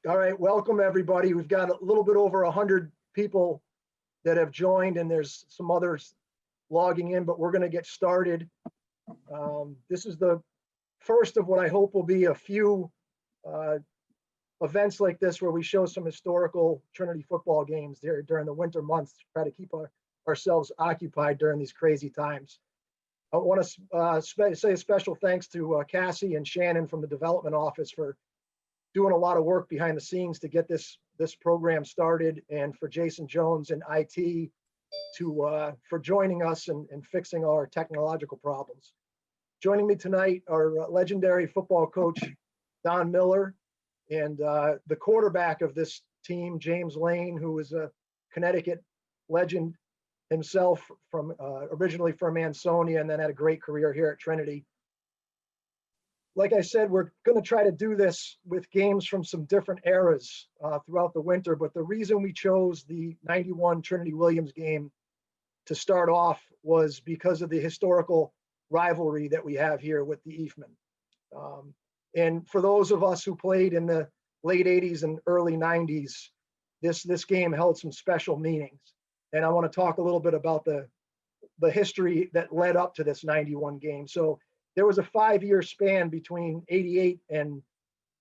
All right, welcome everybody. We've got a little bit over 100 people that have joined, and there's some others logging in, but we're going to get started. This is the first of what I hope will be a few events like this where we show some historical Trinity football games there during the winter months to try to keep ourselves occupied during these crazy times. I want to say a special thanks to Cassie and Shannon from the development office for doing a lot of work behind the scenes to get this program started, and for Jason Jones and IT for joining us and fixing our technological problems. Joining me tonight are legendary football coach Don Miller and the quarterback of this team, James Lane, who is a Connecticut legend himself, from originally from Ansonia and then had a great career here at Trinity. Like I said, we're going to try to do this with games from some different eras throughout the winter, but the reason we chose the 91 Trinity Williams game to start off was because of the historical rivalry that we have here with the Eefman. And for those of us who played in the late 80s and early 90s, this game held some special meanings. And I want to talk a little bit about the history that led up to this 91 game. So there was a 5-year span between 88 and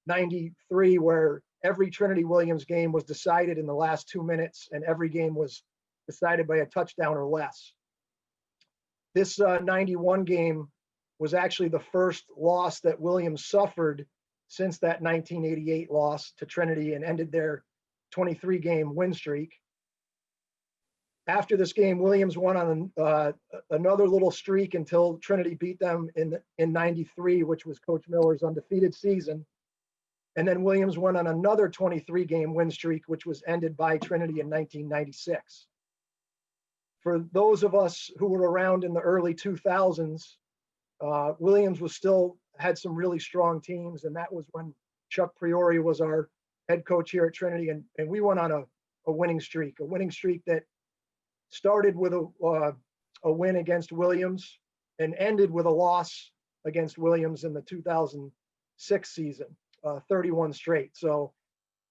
93 where every Trinity Williams game was decided in the last 2 minutes, and every game was decided by a touchdown or less. This 91 game was actually the first loss that Williams suffered since that 1988 loss to Trinity and ended their 23-game win streak. After this game, Williams went on another little streak until Trinity beat them in 93, which was Coach Miller's undefeated season. And then Williams went on another 23-game win streak, which was ended by Trinity in 1996. For those of us who were around in the early 2000s, Williams had some really strong teams, and that was when Chuck Priori was our head coach here at Trinity, and we went on a winning streak that started with a win against Williams and ended with a loss against Williams in the 2006 season, 31 straight. So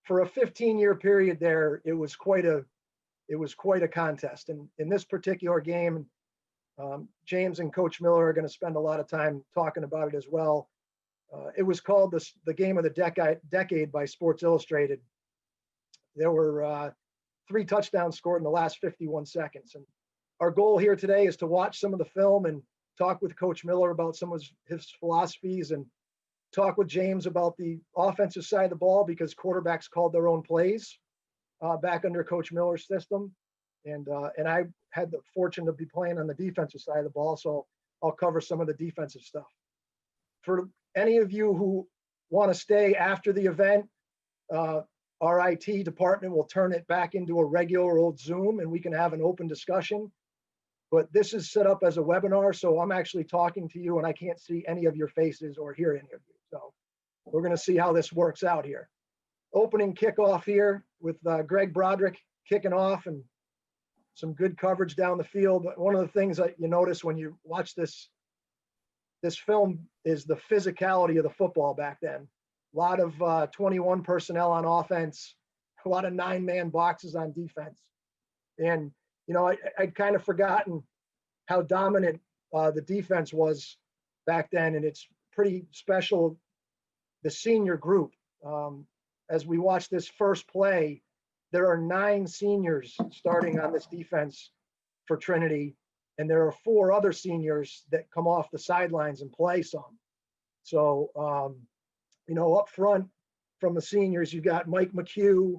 for a 15-year period there, it was quite a contest. And in this particular game, James and Coach Miller are going to spend a lot of time talking about it as well. It was called the game of the decade by Sports Illustrated. There were 3 touchdowns scored in the last 51 seconds. And our goal here today is to watch some of the film and talk with Coach Miller about some of his philosophies, and talk with James about the offensive side of the ball, because quarterbacks called their own plays back under Coach Miller's system. And I had the fortune to be playing on the defensive side of the ball, so I'll cover some of the defensive stuff. For any of you who want to stay after the event, our IT department will turn it back into a regular old Zoom, and we can have an open discussion. But this is set up as a webinar, so I'm actually talking to you and I can't see any of your faces or hear any of you. So we're going to see how this works out here. Opening kickoff here with Greg Broderick kicking off, and some good coverage down the field. But one of the things that you notice when you watch this film is the physicality of the football back then. A lot of 21 personnel on offense, a lot of 9-man boxes on defense. And, you know, I'd kind of forgotten how dominant the defense was back then. And it's pretty special, the senior group. As we watch this first play, there are 9 seniors starting on this defense for Trinity. And there are 4 other seniors that come off the sidelines and play some. So, you know, up front from the seniors, you got Mike McHugh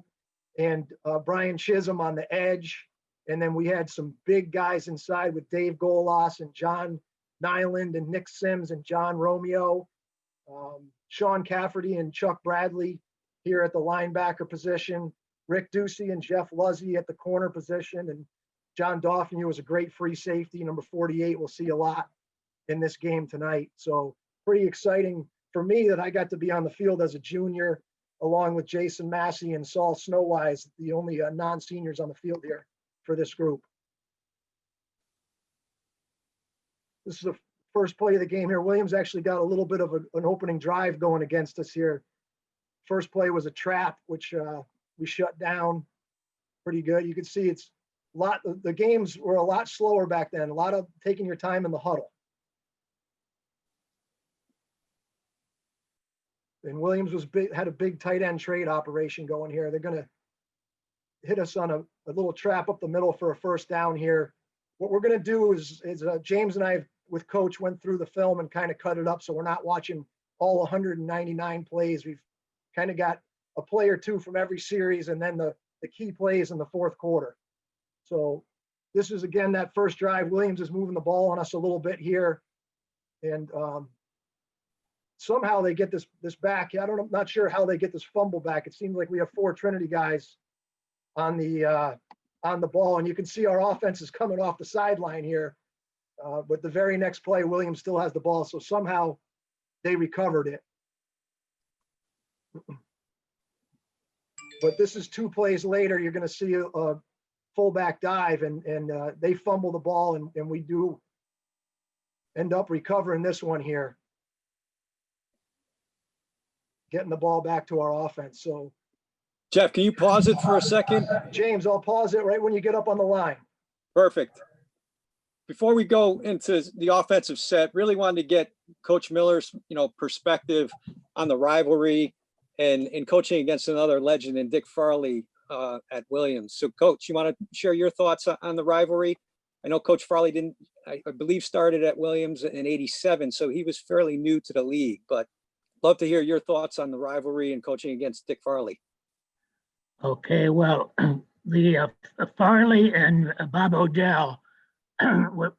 and Brian Chisholm on the edge. And then we had some big guys inside with Dave Golas and John Nyland and Nick Sims and John Romeo, Sean Cafferty and Chuck Bradley here at the linebacker position, Rick Ducey and Jeff Luzzy at the corner position, and John Dauphin was a great free safety, number 48. We'll see a lot in this game tonight. So pretty exciting for me that I got to be on the field as a junior, along with Jason Massey and Saul Snowwise, the only non-seniors on the field here for this group. This is the first play of the game here. Williams actually got a little bit of an opening drive going against us here. First play was a trap, which we shut down pretty good. You can see it's the games were a lot slower back then, a lot of taking your time in the huddle. And Williams had a big tight end trade operation going here. They're going to hit us on a little trap up the middle for a first down here. What we're going to do is James and I, with Coach, went through the film and kind of cut it up, so we're not watching all 199 plays. We've kind of got a play or two from every series, and then the key plays in the fourth quarter. So this is, again, that first drive. Williams is moving the ball on us a little bit here, and somehow they get this back. I'm not sure how they get this fumble back. It seems like we have 4 Trinity guys on the ball, and you can see our offense is coming off the sideline here. But the very next play, Williams still has the ball, so somehow they recovered it. But this is 2 plays later. You're going to see a fullback dive, and they fumble the ball, and we do end up recovering this one here, getting the ball back to our offense. So, Jeff, can you pause it for a second? James, I'll pause it right when you get up on the line. Perfect. Before we go into the offensive set, really wanted to get Coach Miller's, perspective on the rivalry and coaching against another legend in Dick Farley at Williams. So, Coach, you want to share your thoughts on the rivalry? I know Coach Farley I believe, started at Williams in '87, so he was fairly new to the league, but love to hear your thoughts on the rivalry and coaching against Dick Farley. Okay, well, the Farley and Bob Odell were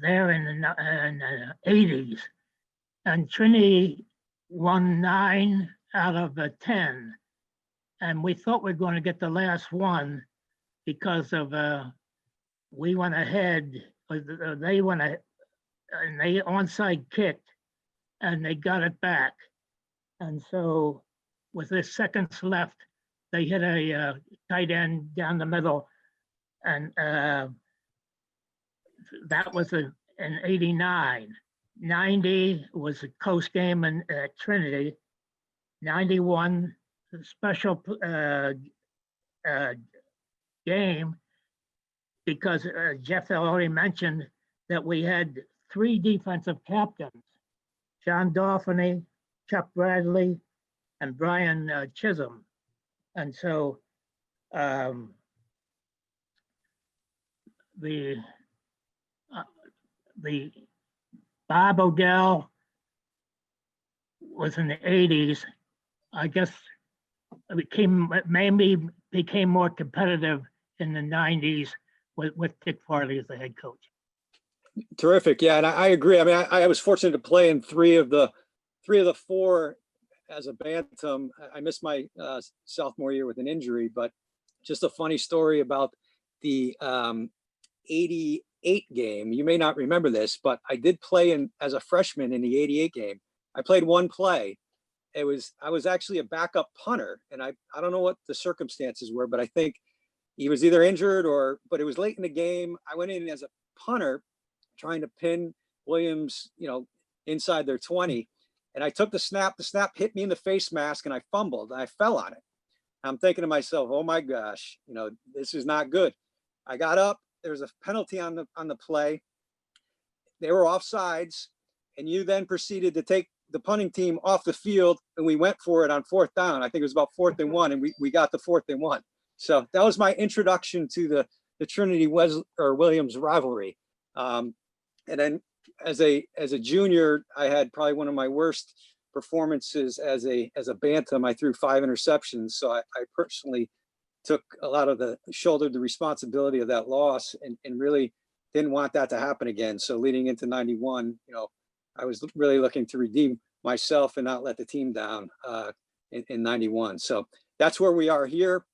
there in the 80s, and Trinity won 9 out of 10, and we thought we were going to get the last one because of we went ahead, they went ahead, and they onside kicked, and they got it back, and so with the seconds left, they hit a tight end down the middle, and that was in '89. 90 was a close game at Trinity. 91, special game, because Jeff already mentioned that we had 3 defensive captains, John Dorfany, Chuck Bradley, and Brian Chisholm. And so the Bob Odell was in the 80s. I guess it became more competitive in the 90s with Dick Farley as the head coach. Terrific. Yeah, and I agree. I mean, I was fortunate to play in 3 of the 4 as a Bantam. I missed my sophomore year with an injury, but just a funny story about the 88 game. You may not remember this, but I did play as a freshman in the 88 game. I played 1 play. I was actually a backup punter, and I don't know what the circumstances were, but I think he was either injured but it was late in the game. I went in as a punter trying to pin Williams, inside their 20. And I took the snap hit me in the face mask, and I fumbled, and I fell on it. I'm thinking to myself, oh my gosh, this is not good. I got up, there was a penalty on the play. They were offsides, and you then proceeded to take the punting team off the field, and we went for it on 4th down. I think it was about 4th and 1, and we got the 4th and 1. So that was my introduction to the Trinity Williams rivalry. And then as a junior, I had probably one of my worst performances as a Bantam. I threw 5 interceptions, so I personally took a lot of shouldered the responsibility of that loss, and really didn't want that to happen again. So leading into 91, I was really looking to redeem myself and not let the team down in 91. So that's where we are here.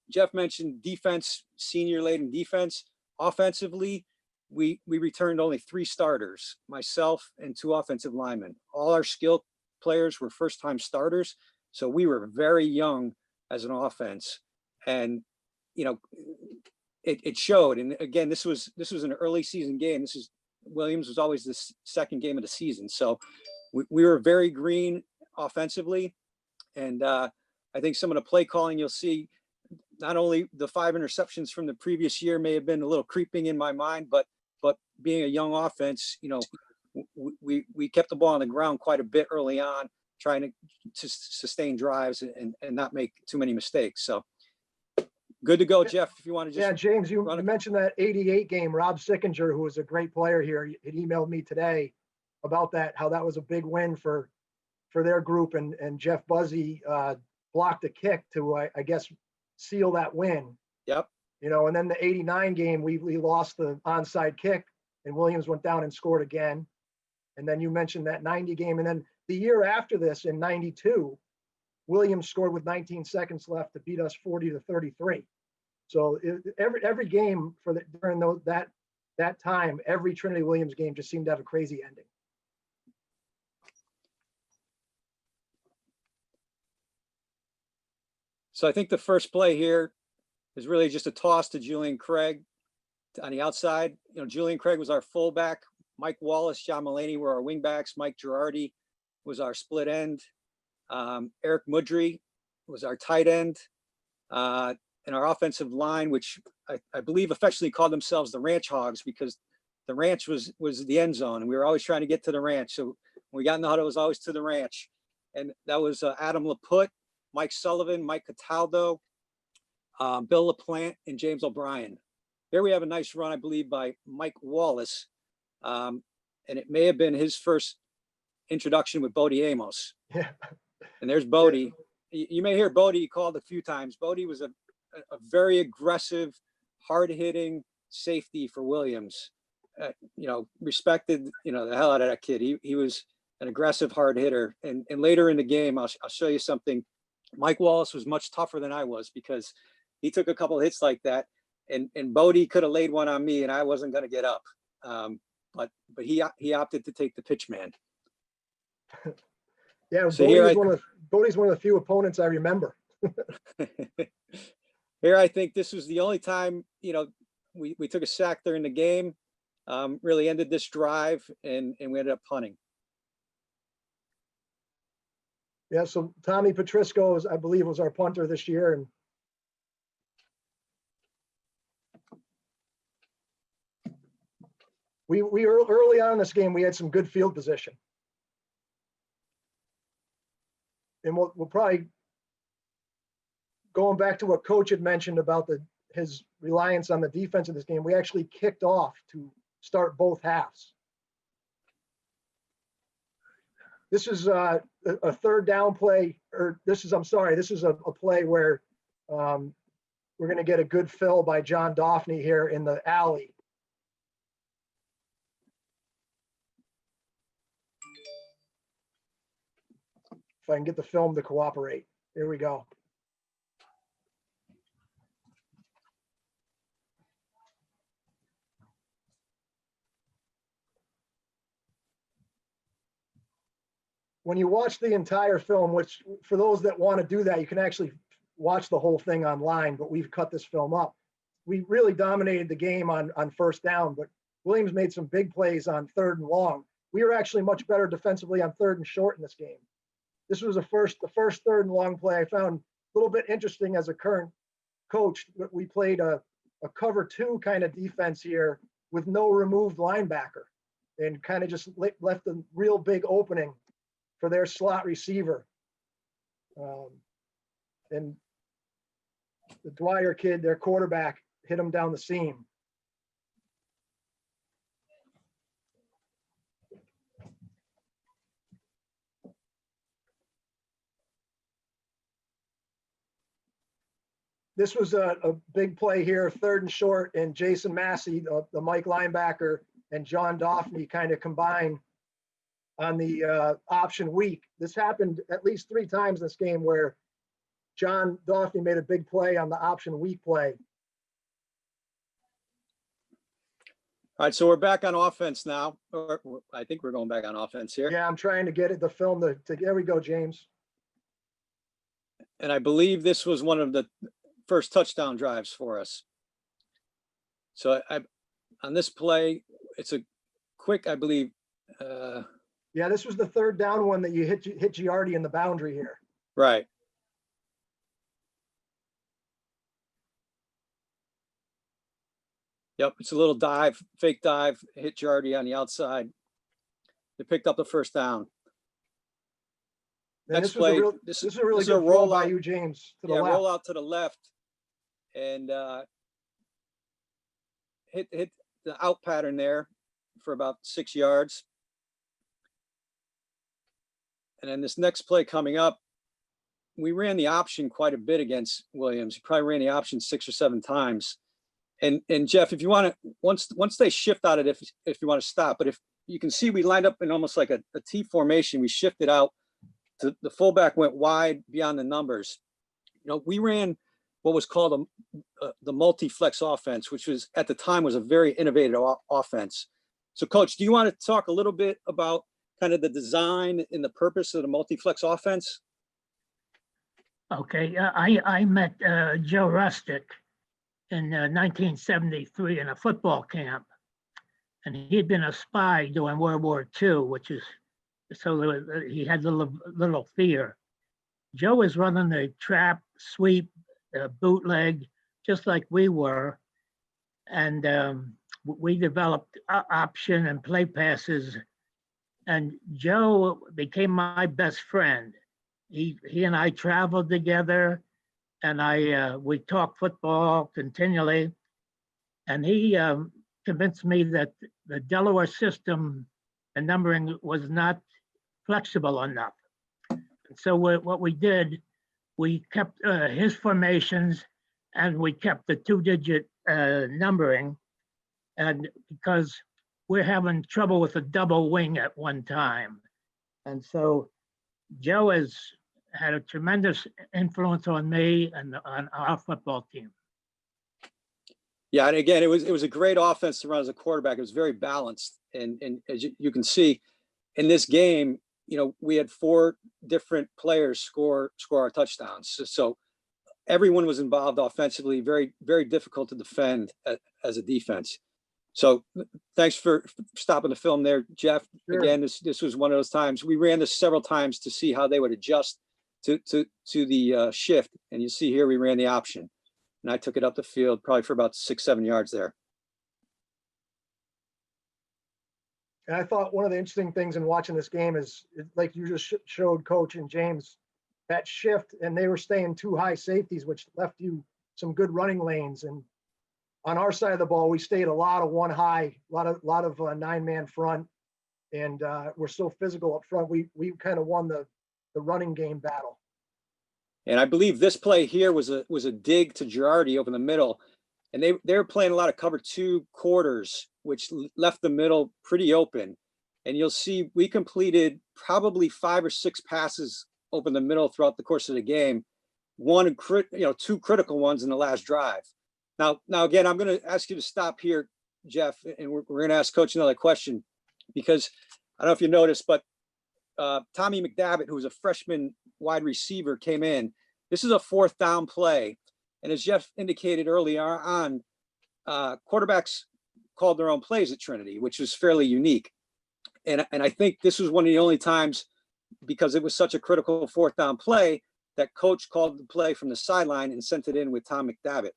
Jeff mentioned defense, senior laden defense. Offensively, we returned only 3 starters, myself and 2 offensive linemen. All our skilled players were first-time starters, so we were very young as an offense, and it showed. And again, this was an early season game. Williams was always the second game of the season, so we were very green offensively, And I think some of the play calling you'll see, not only the 5 interceptions from the previous year may have been a little creeping in my mind, but being a young offense, you know, we kept the ball on the ground quite a bit early on, trying to sustain drives and not make too many mistakes. So good to go, Jeff. If you want to just James, you mentioned that 88 game. Rob Sickinger, who was a great player here, he emailed me today about that, how that was a big win for their group, and Jeff Buzzy blocked a kick to I guess seal that win. Yep. You know, and then the 89 game, we lost the onside kick, and Williams went down and scored again. And then you mentioned that 90 game, and then the year after this in 92, Williams scored with 19 seconds left to beat us 40-33. So every game during that time, every Trinity Williams game just seemed to have a crazy ending. So I think the first play here is really just a toss to Julian Craig on the outside. You know, Julian Craig was our fullback. Mike Wallace, John Mulaney were our wingbacks. Mike Girardi was our split end. Eric Mudry was our tight end. And our offensive line, which I believe affectionately called themselves the Ranch Hogs, because the ranch was the end zone, and we were always trying to get to the ranch. So when we got in the huddle, it was always to the ranch. And that was Adam Laputte, Mike Sullivan, Mike Cataldo, Bill LaPlante, and James O'Brien. Here we have a nice run, I believe, by Mike Wallace. And it may have been his first introduction with Bodie Amos. Yeah. And there's Bodie. Yeah. You may hear Bodie called a few times. Bodie was a very aggressive, hard-hitting safety for Williams. You know, respected, you know, the hell out of that kid. He was an aggressive hard hitter. And later in the game, I'll show you something. Mike Wallace was much tougher than I was, because he took a couple of hits like that, and Bodie could have laid one on me and I wasn't going to get up. But he opted to take the pitch man. Yeah, so Bodie's one of the few opponents I remember. Here, I think this was the only time, you know, we took a sack during the game, really ended this drive, and we ended up punting. Yeah, so Tommy Petrisco, I believe, was our punter this year. And we early on in this game, we had some good field position. And we'll probably, going back to what Coach had mentioned about his reliance on the defense of this game, we actually kicked off to start both halves. This is a third down play, or this is a play where we're going to get a good fill by John Daphne here in the alley. If I can get the film to cooperate. Here we go. When you watch the entire film, which for those that want to do that, you can actually watch the whole thing online, but we've cut this film up. We really dominated the game on first down, but Williams made some big plays on third and long. We were actually much better defensively on third and short in this game. This was the first third and long play I found a little bit interesting as a current coach. We played a cover 2 kind of defense here with no removed linebacker, and kind of just left a real big opening for their slot receiver. And the Dwyer kid, their quarterback, hit him down the seam. This was a big play here, third and short, and Jason Massey, the Mike linebacker, and John Daphne kind of combined on the option weak. This happened at least 3 times in this game where John Daphne made a big play on the option weak play. All right, so we're back on offense now. Or I think we're going back on offense here. Yeah, I'm trying to get it, the film to there we go, James. And I believe this was one of the first touchdown drives for us. So on this play, it's a quick, I believe. Yeah, this was the third down one that you hit Giardi in the boundary here. Right. Yep, it's a little dive, fake dive, hit Jardy on the outside. They picked up the first down. And Next this was a play, real, this this is a really is a good throw by rollout. you, James, to the Yeah, left. roll out to the left and hit the out pattern there for about 6 yards. And then this next play coming up, we ran the option quite a bit against Williams. He probably ran the option 6 or 7 times. And Jeff, if you want to, once they shift out of it, if you want to stop, but if you can see, we lined up in almost like a T formation. We shifted out to the fullback went wide beyond the numbers. You know, we ran what was called the Multiflex Offense, which was at the time was a very innovative offense. So, Coach, do you want to talk a little bit about kind of the design and the purpose of the Multiflex Offense? Okay, I met Joe Rustic in 1973 in a football camp, and he'd been a spy during World War II, which is so he had little fear. Joe was running the trap, sweep, bootleg, just like we were, and we developed option and play passes. And Joe became my best friend. He and I traveled together, and we talked football continually. And he convinced me that the Delaware system, the numbering was not flexible enough. And so what we did, we kept his formations, and we kept the 2-digit numbering. And because we're having trouble with a double wing at one time. And so Joe has had a tremendous influence on me and on our football team. Yeah, and again, it was a great offense to run as a quarterback. It was very balanced, and as you can see in this game, you know, we had 4 different players score our touchdowns. So everyone was involved offensively. Very, very difficult to defend as a defense. So thanks for stopping the film there, Jeff. Sure. Again, this was one of those times. We ran this several times to see how they would adjust to the shift, and you see here we ran the option. And I took it up the field probably for about 6-7 yards there. And I thought one of the interesting things in watching this game is, like you just showed Coach and James, that shift, and they were staying 2 high safeties, which left you some good running lanes. And on our side of the ball, we stayed a lot of 1 high, a lot of 9-man front, and we're so physical up front. We kind of won the running game battle. And I believe this play here was a dig to Girardi over the middle, and they were playing a lot of cover 2 quarters, which left the middle pretty open. And you'll see we completed probably 5 or 6 passes over the middle throughout the course of the game. 2 critical ones in the last drive. Now again, I'm going to ask you to stop here, Jeff, and we're going to ask Coach another question, because I don't know if you noticed, but Tommy McDavitt, who was a freshman wide receiver, came in. This is a 4th down play. And as Jeff indicated earlier on, quarterbacks called their own plays at Trinity, which was fairly unique. And I think this was one of the only times, because it was such a critical 4th down play, that Coach called the play from the sideline and sent it in with Tom McDavitt.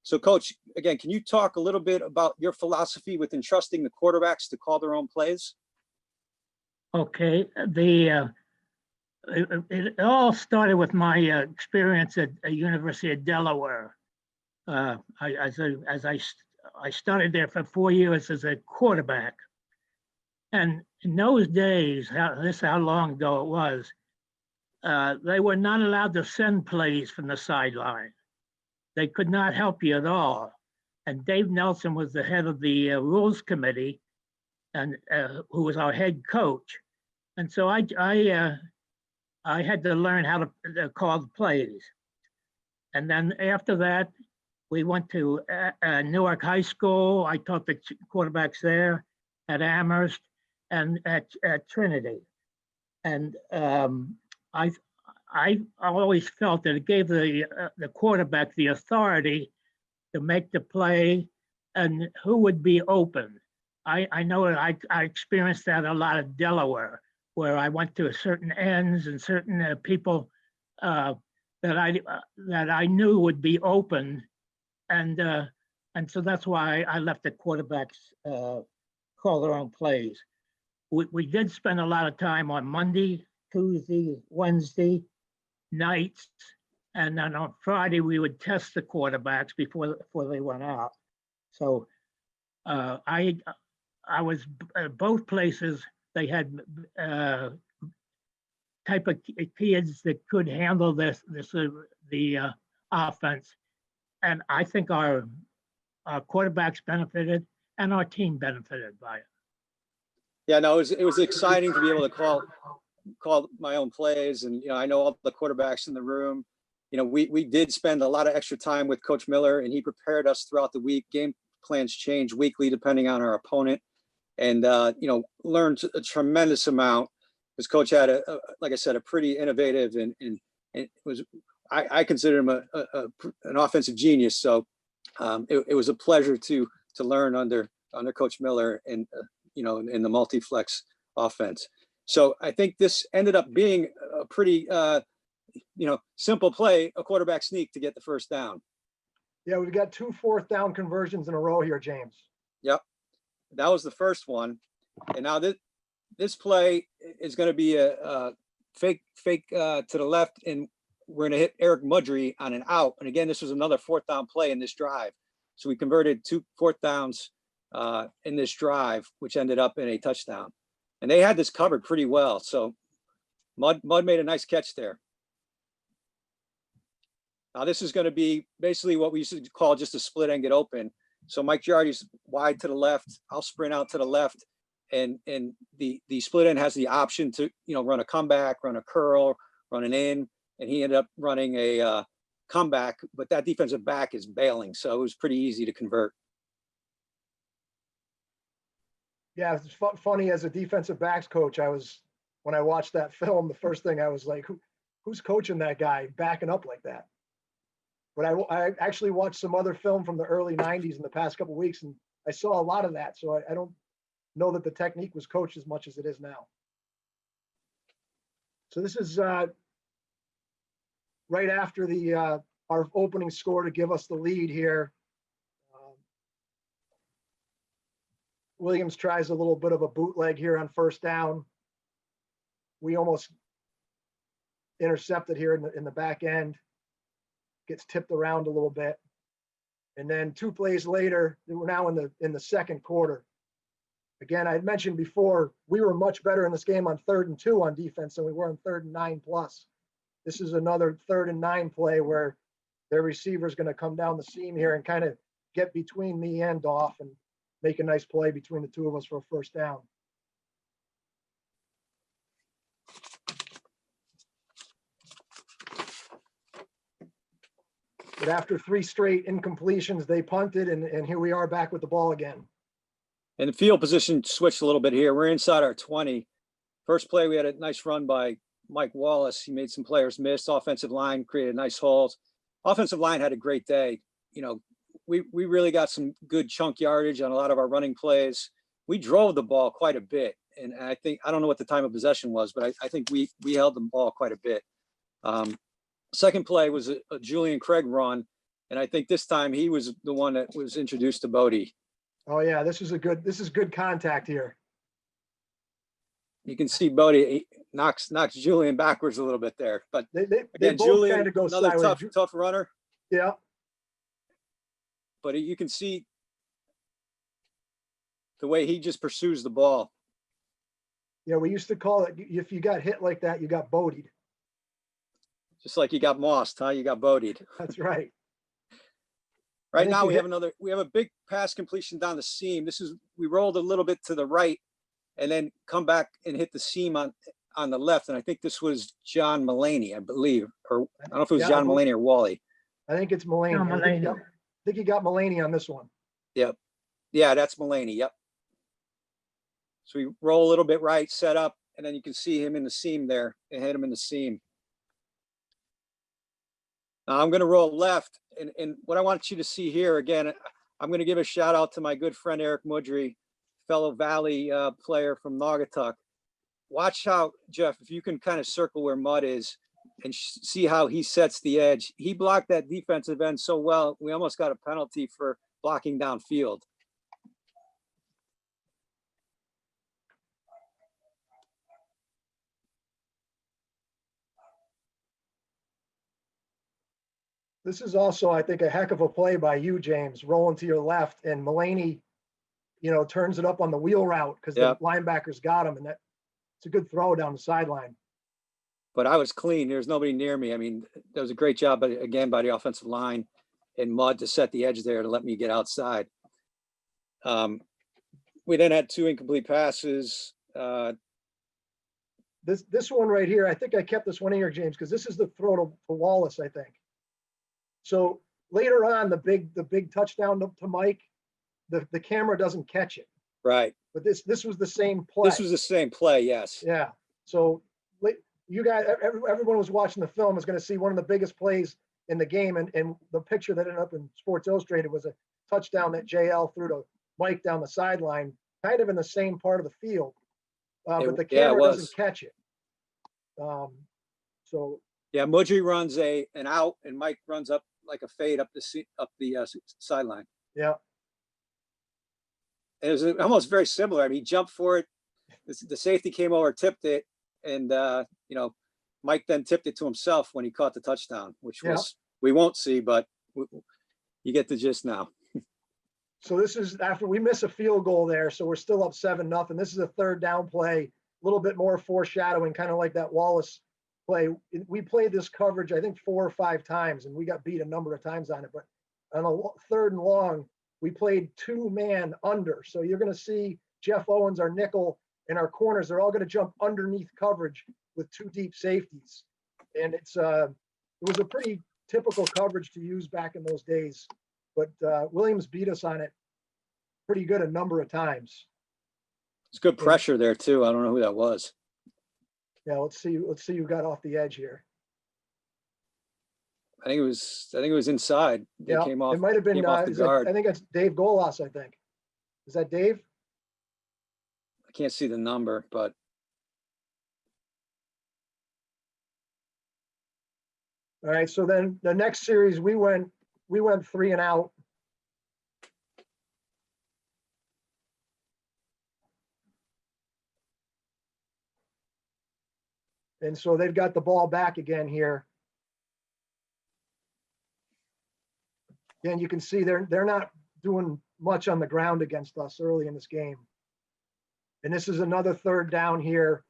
So, Coach, again, can you talk a little bit about your philosophy with entrusting the quarterbacks to call their own plays? Okay, it all started with my experience at the University of Delaware. I started there for 4 years as a quarterback, and in those days, how long ago it was, they were not allowed to send plays from the sideline. They could not help you at all. And Dave Nelson was the head of the rules committee, and who was our head coach. And so I had to learn how to call the plays. And then after that, we went to Newark High School. I taught the quarterbacks there, at Amherst, and at Trinity. And I always felt that it gave the quarterback the authority to make the play and who would be open. I know I experienced that a lot at Delaware, where I went to certain ends and certain people that I knew would be open, and so that's why I let the quarterbacks call their own plays. We did spend a lot of time on Monday, Tuesday, Wednesday nights, and then on Friday we would test the quarterbacks before they went out. So I was at both places. They had type of kids that could handle the offense, and I think our quarterbacks benefited and our team benefited by it. Yeah, no, it was exciting to be able to call my own plays, and I know all the quarterbacks in the room. We did spend a lot of extra time with Coach Miller, and he prepared us throughout the week. Game plans change weekly depending on our opponent, and learned a tremendous amount. Because Coach had like I said, a pretty innovative and it was I consider him an offensive genius. So it was a pleasure to learn under Coach Miller and in the multiflex offense. So I think this ended up being a pretty simple play, a quarterback sneak to get the first down. Yeah, we've got 2 4th down conversions in a row here, James. Yep, that was the first one, and now this play is going to be a fake to the left, and we're going to hit Eric Mudry on an out. And again, this was another 4th down play in this drive. So we converted 2 4th downs in this drive, which ended up in a touchdown. And they had this covered pretty well. So Mud made a nice catch there. Now this is going to be basically what we used to call just a split end get open. So Mike Giardi's wide to the left. I'll sprint out to the left. And the split end has the option to run a comeback, run a curl, run an in, and he ended up running a comeback, but that defensive back is bailing, so it was pretty easy to convert. Yeah, it's funny as a defensive backs coach. When I watched that film, the first thing I was like, who's coaching that guy backing up like that? But I actually watched some other film from the early 90s in the past couple of weeks, and I saw a lot of that. So I don't know that the technique was coached as much as it is now. So this is right after our opening score to give us the lead here. Williams tries a little bit of a bootleg here on 1st down. We almost intercepted here in the back end. Gets tipped around a little bit. And then 2 plays later, we're now in the 2nd quarter. Again, I had mentioned before, we were much better in this game on 3rd and 2 on defense than we were on 3rd and 9 plus. This is another 3rd and 9 play where their receiver is going to come down the seam here and kind of get between me and Doff and make a nice play between the 2 of us for a 1st down. But after 3 straight incompletions, they punted, and here we are back with the ball again. And the field position switched a little bit here. We're inside our 20. First play, we had a nice run by Mike Wallace. He made some players miss. Offensive line created nice holes. Offensive line had a great day. We really got some good chunk yardage on a lot of our running plays. We drove the ball quite a bit. And I don't know what the time of possession was, but I think we held the ball quite a bit. Second play was a Julian Craig run. And I think this time he was the one that was introduced to Bodie. Oh yeah, this is good contact here. You can see Bodie knocks Julian backwards a little bit there, but they again, both Julian, kind of go another sideways. tough runner. Yeah, but you can see the way he just pursues the ball. Yeah, we used to call it, if you got hit like that, you got bodied. Just like you got mossed, huh? You got bodied. That's right. Right now we have a big pass completion down the seam. We rolled a little bit to the right and then come back and hit the seam on the left. And I think this was John Mulaney, I believe, or I don't know if it was John Mulaney or Wally. I think it's Mulaney. I think you got Mulaney on this one. Yep. Yeah, that's Mulaney. Yep. So we roll a little bit right, set up, and then you can see him in the seam there and hit him in the seam. Now I'm going to roll left. And what I want you to see here, again, I'm going to give a shout out to my good friend, Eric Mudry, fellow Valley player from Naugatuck. Watch how, Jeff, if you can kind of circle where Mud is, and see how he sets the edge. He blocked that defensive end so well, we almost got a penalty for blocking downfield. This is also, I think, a heck of a play by you, James, rolling to your left, and Mulaney, turns it up on the wheel route because the linebackers got him, and it's a good throw down the sideline. But I was clean. There's nobody near me. I mean, that was a great job, but again, by the offensive line and Mud to set the edge there to let me get outside. We then had 2 incomplete passes. This one right here, I think I kept this one in here, James, because this is the throw to Wallace, I think. So later on, the big touchdown to Mike, the camera doesn't catch it. Right. But this was the same play. This was the same play, yes. Yeah. So you guys, everyone was watching the film is going to see one of the biggest plays in the game, and the picture that ended up in Sports Illustrated was a touchdown that JL threw to Mike down the sideline, kind of in the same part of the field, but the camera doesn't catch it. So yeah, Mudry runs an out, and Mike runs up like a fade up the sideline. Yeah. And it was almost very similar. I mean, he jumped for it. The safety came over, tipped it, and Mike then tipped it to himself when he caught the touchdown, which was we won't see, but you get the gist now. So this is after we miss a field goal there, so we're still up 7-0. This is a 3rd down play, a little bit more foreshadowing, kind of like that Wallace play. We played this coverage, I think, 4 or 5 times, and we got beat a number of times on it. But on a 3rd and long, we played 2-man under. So you're going to see Jeff Owens, our nickel, and our corners. They're all going to jump underneath coverage with 2 deep safeties. And it was a pretty typical coverage to use back in those days. But Williams beat us on it pretty good a number of times. It's good pressure there too. I don't know who that was. Yeah, let's see who got off the edge here. I think it was inside. They came off. It might have been off the guard. I think it's Dave Golas, I think. Is that Dave? I can't see the number, but all right. So then the next series we went 3 and out. And so they've got the ball back again here. And you can see they're not doing much on the ground against us early in this game. And this is another 3rd down here.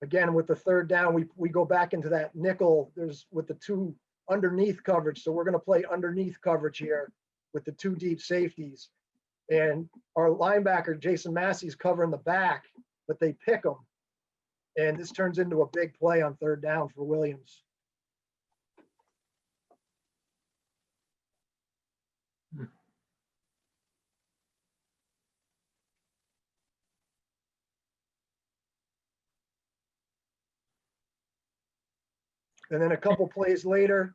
Again, with the 3rd down, we go back into that nickel. There's with the 2 underneath coverage. So we're going to play underneath coverage here with the 2 deep safeties. And our linebacker, Jason Massey's covering the back, but they pick him. And this turns into a big play on 3rd down for Williams. And then a couple plays later,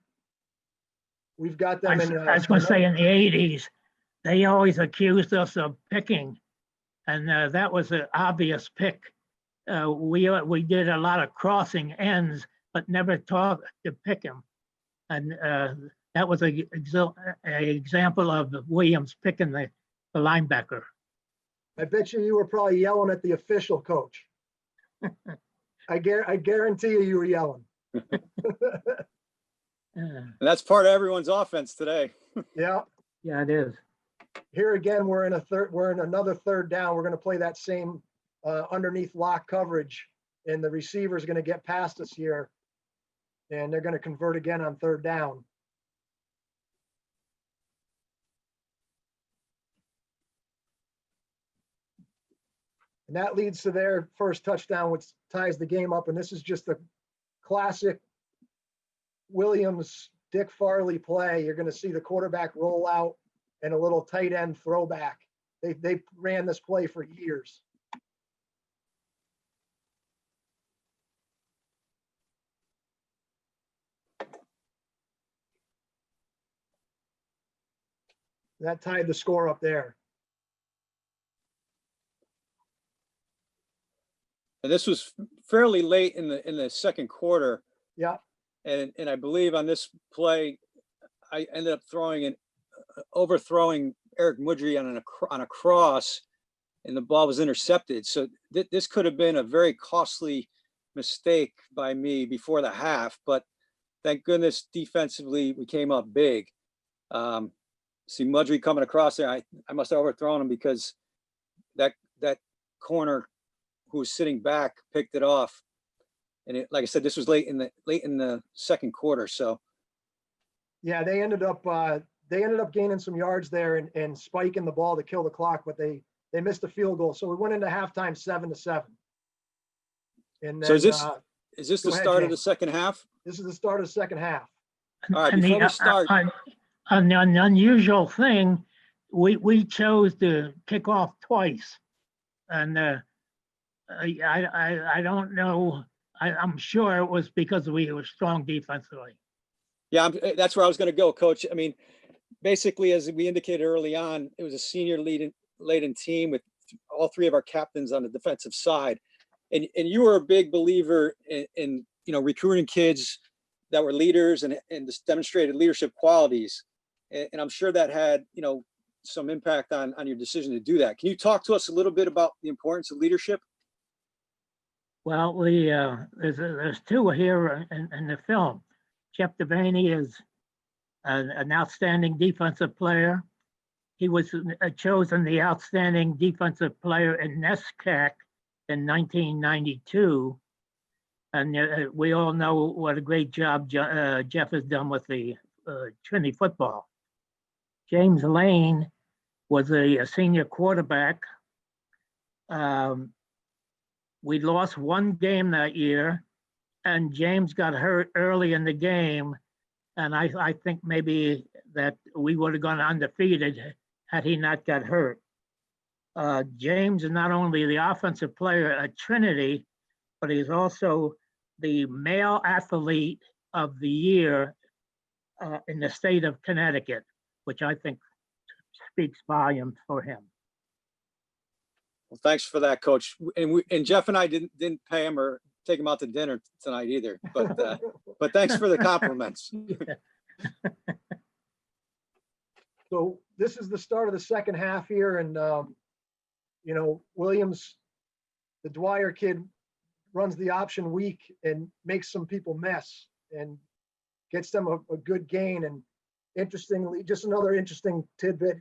we've got them in. I was going to say in the 80s, they always accused us of picking, and that was an obvious pick. We did a lot of crossing ends, but never taught to pick them. And that was an example of Williams picking the linebacker. I bet you were probably yelling at the official coach. I guarantee you were yelling. And that's part of everyone's offense today. Yeah. Yeah, it is. Here again, we're in another 3rd down. We're going to play that same underneath lock coverage, and the receiver is going to get past us here, and they're going to convert again on 3rd down. And that leads to their first touchdown, which ties the game up. And this is just a classic Williams, Dick Farley play. You're going to see the quarterback roll out and a little tight end throwback. They ran this play for years. That tied the score up there. And this was fairly late in the 2nd quarter. Yeah. And I believe on this play, I ended up overthrowing Eric Mudry on a cross, and the ball was intercepted. So this could have been a very costly mistake by me before the half, but thank goodness defensively we came up big. See Mudry coming across there. I must have overthrown him because that corner who was sitting back picked it off. And like I said, this was late in the second quarter. So yeah, they ended up gaining some yards there and spiking the ball to kill the clock, but they missed a field goal. So we went into halftime 7-7. And then, so is this the start of the James. second half? This is the start of the second half. All right, And before we start, an unusual thing, we chose to kick off twice, and I don't know. I'm sure it was because we were strong defensively. yeah, that's where I was going to go, Coach. I mean, basically, as we indicated early on, it was a senior laden team with all three of our captains on the defensive side, and you were a big believer in recruiting kids that were leaders and just demonstrated leadership qualities, and I'm sure that had some impact on your decision to do that. Can you talk to us a little bit about the importance of leadership? Well, there's two here in the film. Jeff Devanney is an outstanding defensive player. He was chosen the outstanding defensive player in NESCAC in 1992. And we all know what a great job Jeff has done with the Trinity football. James Lane was a senior quarterback. We lost one game that year, and James got hurt early in the game. And I think maybe that we would have gone undefeated had he not got hurt. James is not only the offensive player at Trinity, but he's also the male athlete of the year in the state of Connecticut, which I think speaks volumes for him. Well, thanks for that, Coach. And Jeff and I didn't pay him or take him out to dinner tonight either. But thanks for the compliments. So this is the start of the second half here, and Williams, the Dwyer kid, runs the option weak and makes some people mess and gets them a good gain. And interestingly, just another interesting tidbit,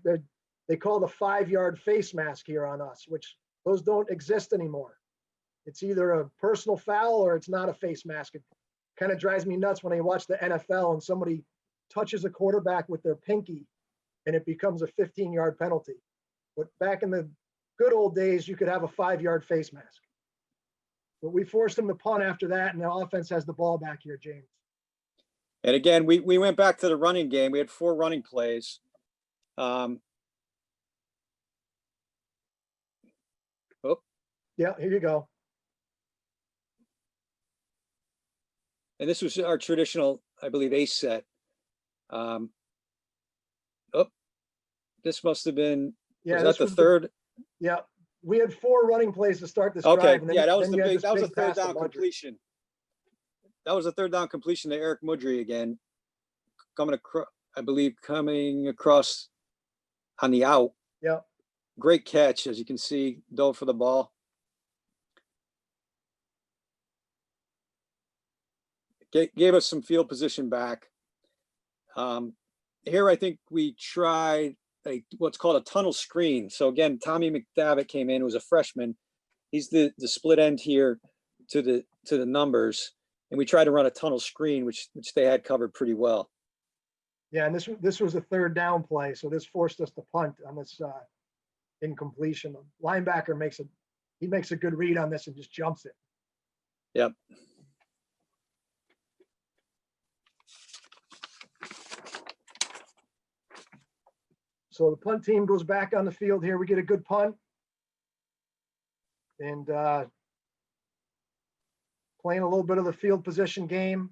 they call the 5-yard face mask here on us, which those don't exist anymore. It's either a personal foul or it's not a face mask. It kind of drives me nuts when I watch the NFL and somebody touches a quarterback with their pinky and it becomes a 15-yard penalty. But back in the good old days, you could have a 5-yard face mask. But we forced them to punt after that, and the offense has the ball back here, James. And again, we went back to the running game. We had 4 running plays. Yeah, here you go. And this was our traditional, I believe, ace set. This must have been, Yeah, was that the third? Yeah, we had 4 running plays to start this Okay, drive. And then, yeah, that was that a third down completion. That was a third down completion to Eric Mudry again, coming across on the out. Yeah. Great catch, as you can see, dove for the ball. Gave us some field position back. Here, I think we tried what's called a tunnel screen. So again, Tommy McDavitt came in, who was a freshman. He's the split end here to the numbers, and we tried to run a tunnel screen, which they had covered pretty well. Yeah, and this was a third down play, so this forced us to punt on this incompletion. The linebacker makes a good read on this and just jumps it. Yep. So the punt team goes back on the field here. We get a good punt. And playing a little bit of the field position game.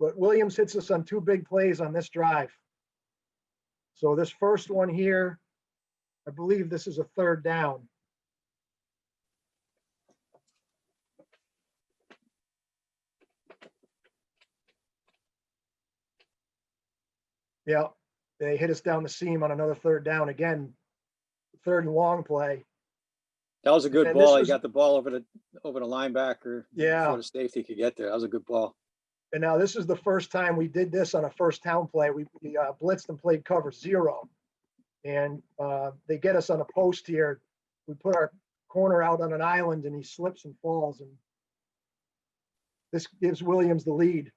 But Williams hits us on 2 big plays on this drive. So this first one here, I believe this is a third down. Yeah, they hit us down the seam on another third down again, third and long play. That was a good And this ball. He was- got the ball over the linebacker Yeah. before the safety could get there. That was a good ball. And now this is the first time we did this on a first down play. We blitzed and played cover 0. And they get us on a post here. We put our corner out on an island and he slips and falls. And this gives Williams the lead.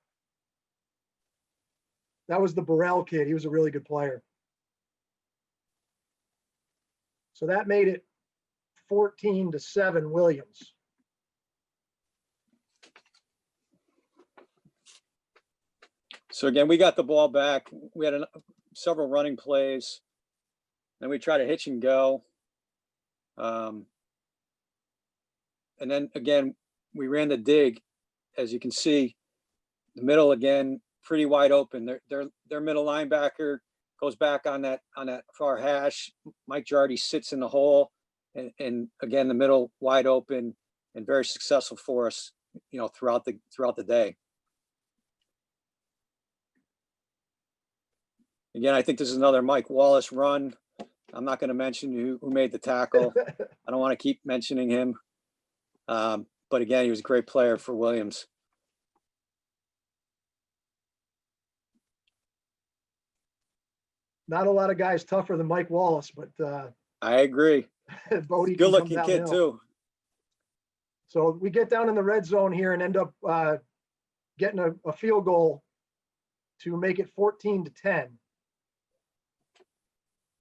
That was the Burrell kid. He was a really good player. So that made it 14-7 Williams. So again, we got the ball back. We had several running plays. Then we tried to hitch and go. And then again, we ran the dig. As you can see, the middle again, pretty wide open. Their middle linebacker goes back on that far hash. Mike Jardy sits in the hole, and again, the middle wide open and very successful for us, throughout the day. Again, I think this is another Mike Wallace run. I'm not going to mention who made the tackle. I don't want to keep mentioning him. But again, he was a great player for Williams. Not a lot of guys tougher than Mike Wallace, but I agree. Bodie Good looking kid too. So we get down in the red zone here and end up getting a field goal to make it 14-10.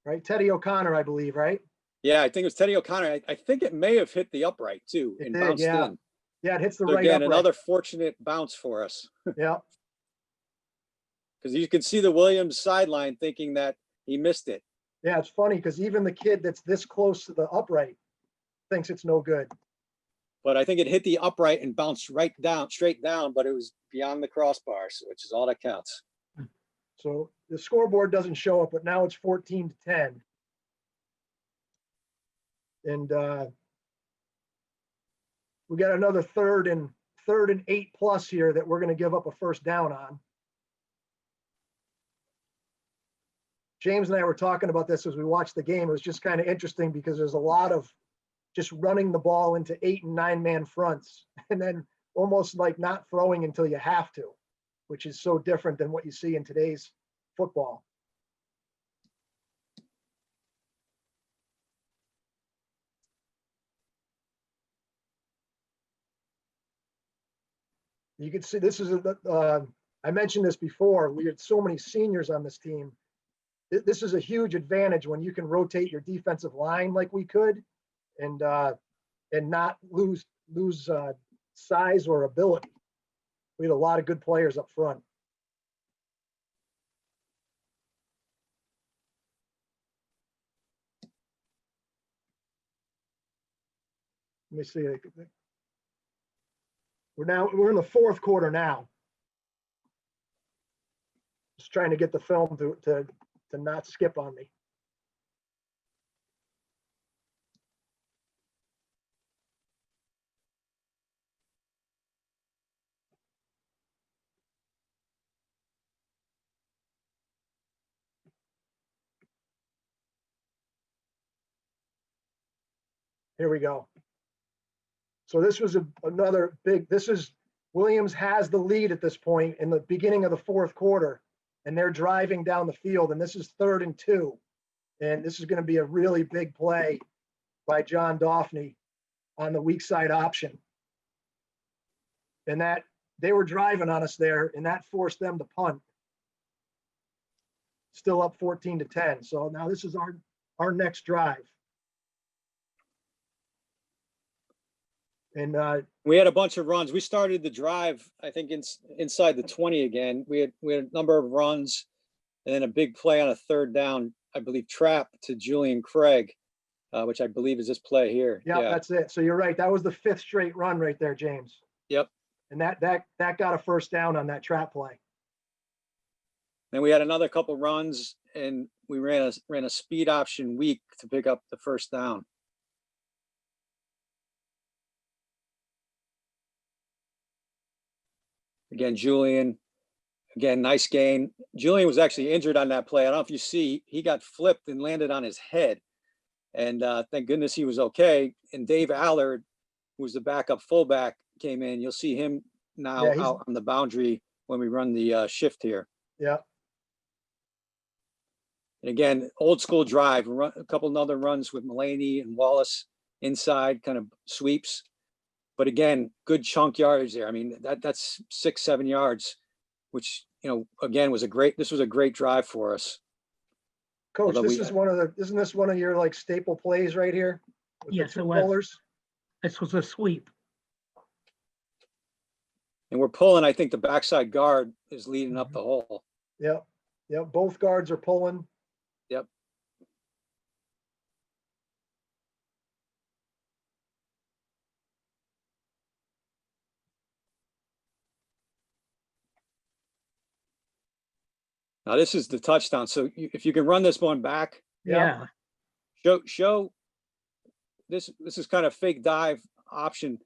Right, Teddy O'Connor, I believe, right? Yeah, I think it was Teddy O'Connor. I think it may have hit the upright too and bounced in. Yeah, it hits the So right again, upright. another fortunate bounce for us. Yeah. Because you can see the Williams sideline thinking that he missed it. Yeah, it's funny because even the kid that's this close to the upright thinks it's no good. But I think it hit the upright and bounced straight down, but it was beyond the crossbars, which is all that counts. So the scoreboard doesn't show it, but now it's 14-10. And we got another third and 8+ here that we're going to give up a first down on. James and I were talking about this as we watched the game. It was just kind of interesting because there's a lot of just running the ball into 8- and 9-man fronts and then almost like not throwing until you have to, which is so different than what you see in today's football. You can see this is I mentioned this before. We had so many seniors on this team. This is a huge advantage when you can rotate your defensive line like we could, and not lose size or ability. We had a lot of good players up front. Let me see. We're in the fourth quarter now. Just trying to get the film to not skip on me. Here we go. So this was another big, Williams has the lead at this point in the beginning of the fourth quarter, and they're driving down the field, and this is 3rd and 2. And this is going to be a really big play by John Daphne on the weak side option. And that they were driving on us there, and that forced them to punt. Still up 14-10. So now this is our next drive. And we had a bunch of runs. We started the drive, I think, inside the 20 again. We had a number of runs, and then a big play on a 3rd down, I believe, trap to Julian Craig, which I believe is this play here. Yeah, that's it. So you're right. That was the 5th straight run right there, James. Yep. And that got a first down on that trap play. Then we had another couple runs, and we ran a speed option weak to pick up the first down. Again, Julian, Again, nice gain. Julian was actually injured on that play. I don't know if you see, he got flipped and landed on his head. And thank goodness he was okay. And Dave Allard, who was the backup fullback, came in. You'll see him now out on the boundary when we run the shift here. Yeah. And again, old school drive, run a couple of other runs with Mulaney and Wallace inside, kind of sweeps. But again, good chunk yardage there. I mean, that's 6-7 yards, which, you know, again, was this was a great drive for us. Coach, isn't this one of your like staple plays right here? Yes, it was. This was a sweep. And we're pulling, I think the backside guard is leading up the hole. Yep. Yep. Both guards are pulling. Yep. Now this is the touchdown. So if you can run this one back. Yeah. Show this is kind of fake dive option,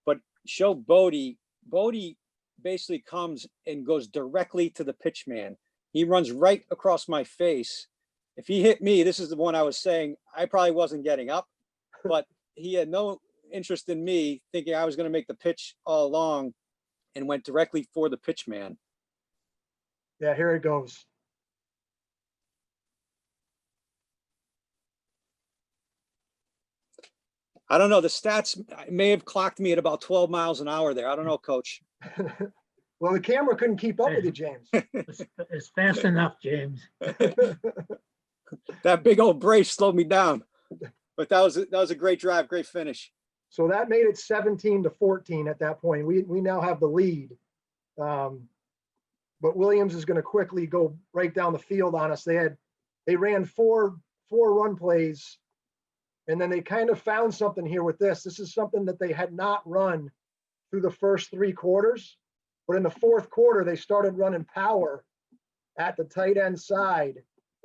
but show Bodie. Bodie basically comes and goes directly to the pitch man. He runs right across my face. If he hit me, this is the one I was saying, I probably wasn't getting up, but he had no interest in me, thinking I was going to make the pitch all along, and went directly for the pitch man. Yeah, here it goes. I don't know. The stats may have clocked me at about 12 miles an hour there. I don't know, Coach. Well, the camera couldn't keep up with you, James. It's fast enough, James. That big old brace slowed me down. But that was a great drive, great finish. So that made it 17-14 at that point. We now have the lead. But Williams is going to quickly go right down the field on us. They ran four run plays, and then they kind of found something here with this. This is something that they had not run through the first 3 quarters, but in the 4th quarter, they started running power at the tight end side.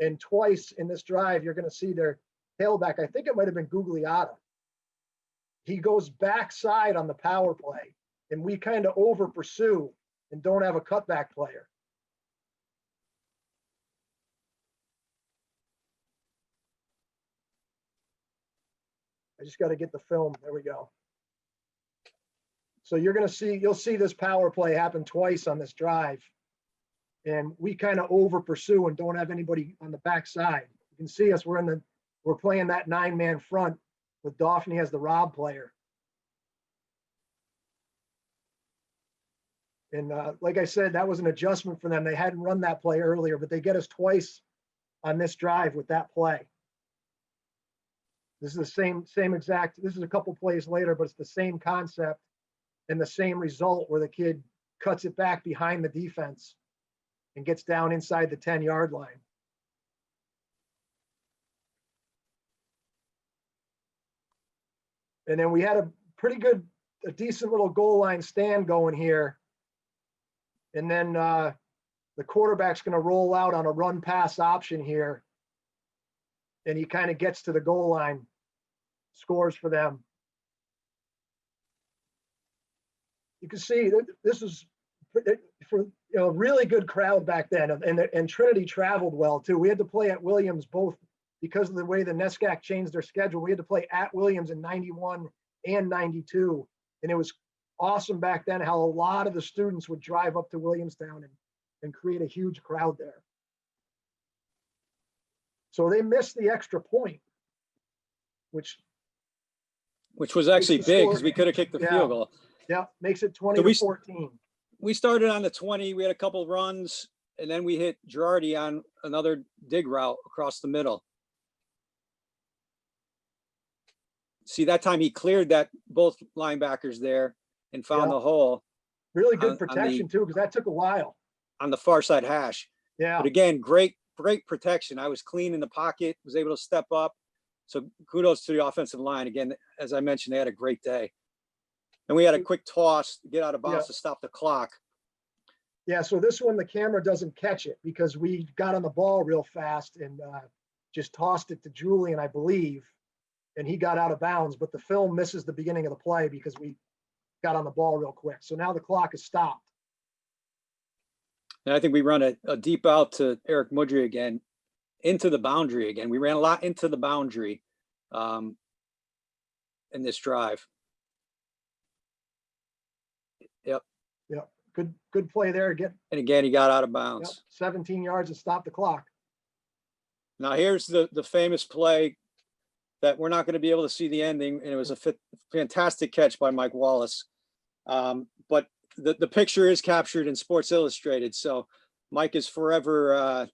And twice in this drive, you're going to see their tailback. I think it might have been Gugliotta. He goes backside on the power play, and we kind of over pursue and don't have a cutback player. I just got to get the film. There we go. So you'll see this power play happen twice on this drive. And we kind of over pursue and don't have anybody on the backside. You can see us, we're playing that 9-man front with Devanney as the Rob player. And like I said, that was an adjustment for them. They hadn't run that play earlier, but they get us twice on this drive with that play. This is the same exact, this is a couple plays later, but it's the same concept and the same result where the kid cuts it back behind the defense and gets down inside the 10-yard line. And then we had a decent little goal line stand going here. And then the quarterback's going to roll out on a run pass option here. And he kind of gets to the goal line, scores for them. You can see that this is for really good crowd back then, and Trinity traveled well too. We had to play at Williams both because of the way the NESCAC changed their schedule. We had to play at Williams in 91 and 92, and it was awesome back then how a lot of the students would drive up to Williamstown and create a huge crowd there. So they missed the extra point, which was actually big because we could have kicked the field goal. Yeah, makes it 20-14. We started on the 20. We had a couple runs, and then we hit Girardi on another dig route across the middle. See, that time he cleared both linebackers there and found the hole. Really good protection too, because that took a while. On the far side hash. Yeah. But again, great protection. I was clean in the pocket, was able to step up. So kudos to the offensive line. Again, as I mentioned, they had a great day. And we had a quick toss to get out of bounds to stop the clock. Yeah, so this one, the camera doesn't catch it because we got on the ball real fast and just tossed it to Julian, I believe, and he got out of bounds. But the film misses the beginning of the play because we got on the ball real quick. So now the clock is stopped. And I think we run a deep out to Eric Mudry again, into the boundary again. We ran a lot into the boundary in this drive. Yep. Yep. Good play there. And again, he got out of bounds. Yep, 17 yards to stop the clock. Now here's the famous play that we're not going to be able to see the ending, and it was a fantastic catch by Mike Wallace. But the picture is captured in Sports Illustrated, so Mike is forever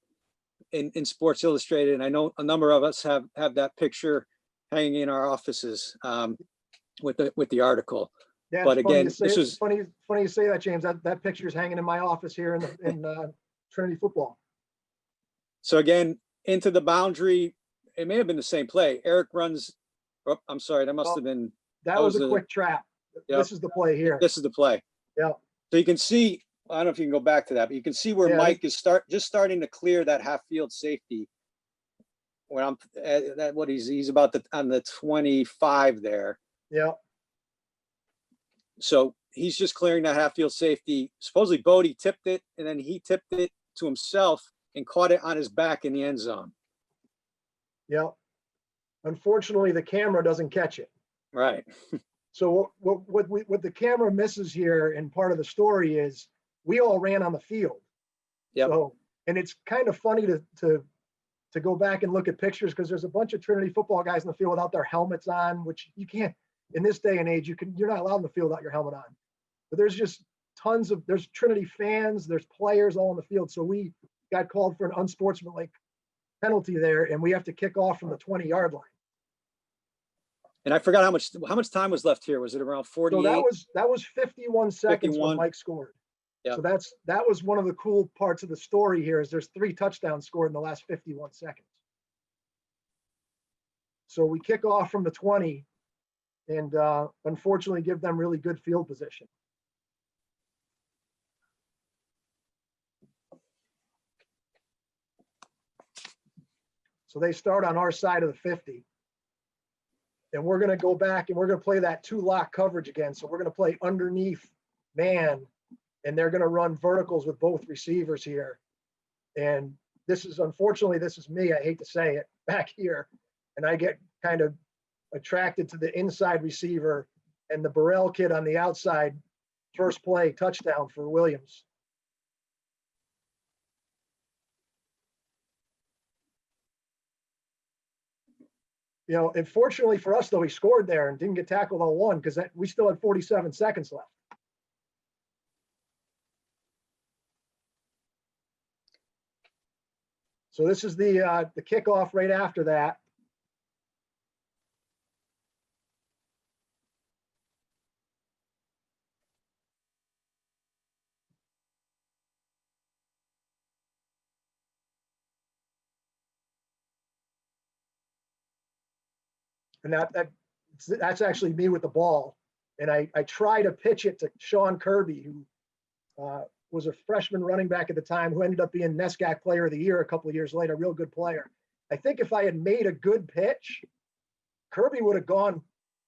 in Sports Illustrated, and I know a number of us have that picture hanging in our offices with the article. Yeah, but again, this was funny you say that, James. That picture is hanging in my office here in Trinity football. So again, into the boundary. It may have been the same play. Eric runs. Oh, I'm sorry. That must have been. That was a quick trap. Yep. This is the play here. This is the play. Yeah. So you can see. I don't know if you can go back to that, but you can see where Mike is just starting to clear that half field safety. When I'm at what he's about on the 25 there. Yeah. So he's just clearing that half field safety. Supposedly Bodie tipped it, and then he tipped it to himself and caught it on his back in the end zone. Yeah. Unfortunately, the camera doesn't catch it. Right. So what the camera misses here, and part of the story is we all ran on the field. Yeah. So, and it's kind of funny to go back and look at pictures, because there's a bunch of Trinity football guys in the field without their helmets on, which you can't in this day and age. You're not allowed in the field without your helmet on. But there's just there's Trinity fans, there's players all in the field. So we got called for an unsportsmanlike penalty there, and we have to kick off from the 20-yard line. And I forgot how much time was left here. Was it around 48? So that was 51 seconds 51. when Mike scored. Yeah. So that was one of the cool parts of the story here, is there's 3 touchdowns scored in the last 51 seconds. So we kick off from the 20 and unfortunately give them really good field position. So they start on our side of the 50. And we're going to go back and we're going to play that 2-lock coverage again. So we're going to play underneath man, and they're going to run verticals with both receivers here. And this is, unfortunately, this is me. I hate to say it, back here. And I get kind of attracted to the inside receiver, and the Burrell kid on the outside, first play, touchdown for Williams. You know, and fortunately for us, though, he scored there and didn't get tackled on one, because we still had 47 seconds left. So this is the kickoff right after that. And that's actually me with the ball. And I try to pitch it to Sean Kirby, who was a freshman running back at the time, who ended up being NESCAC Player of the Year a couple of years later, a real good player. I think if I had made a good pitch, Kirby would have gone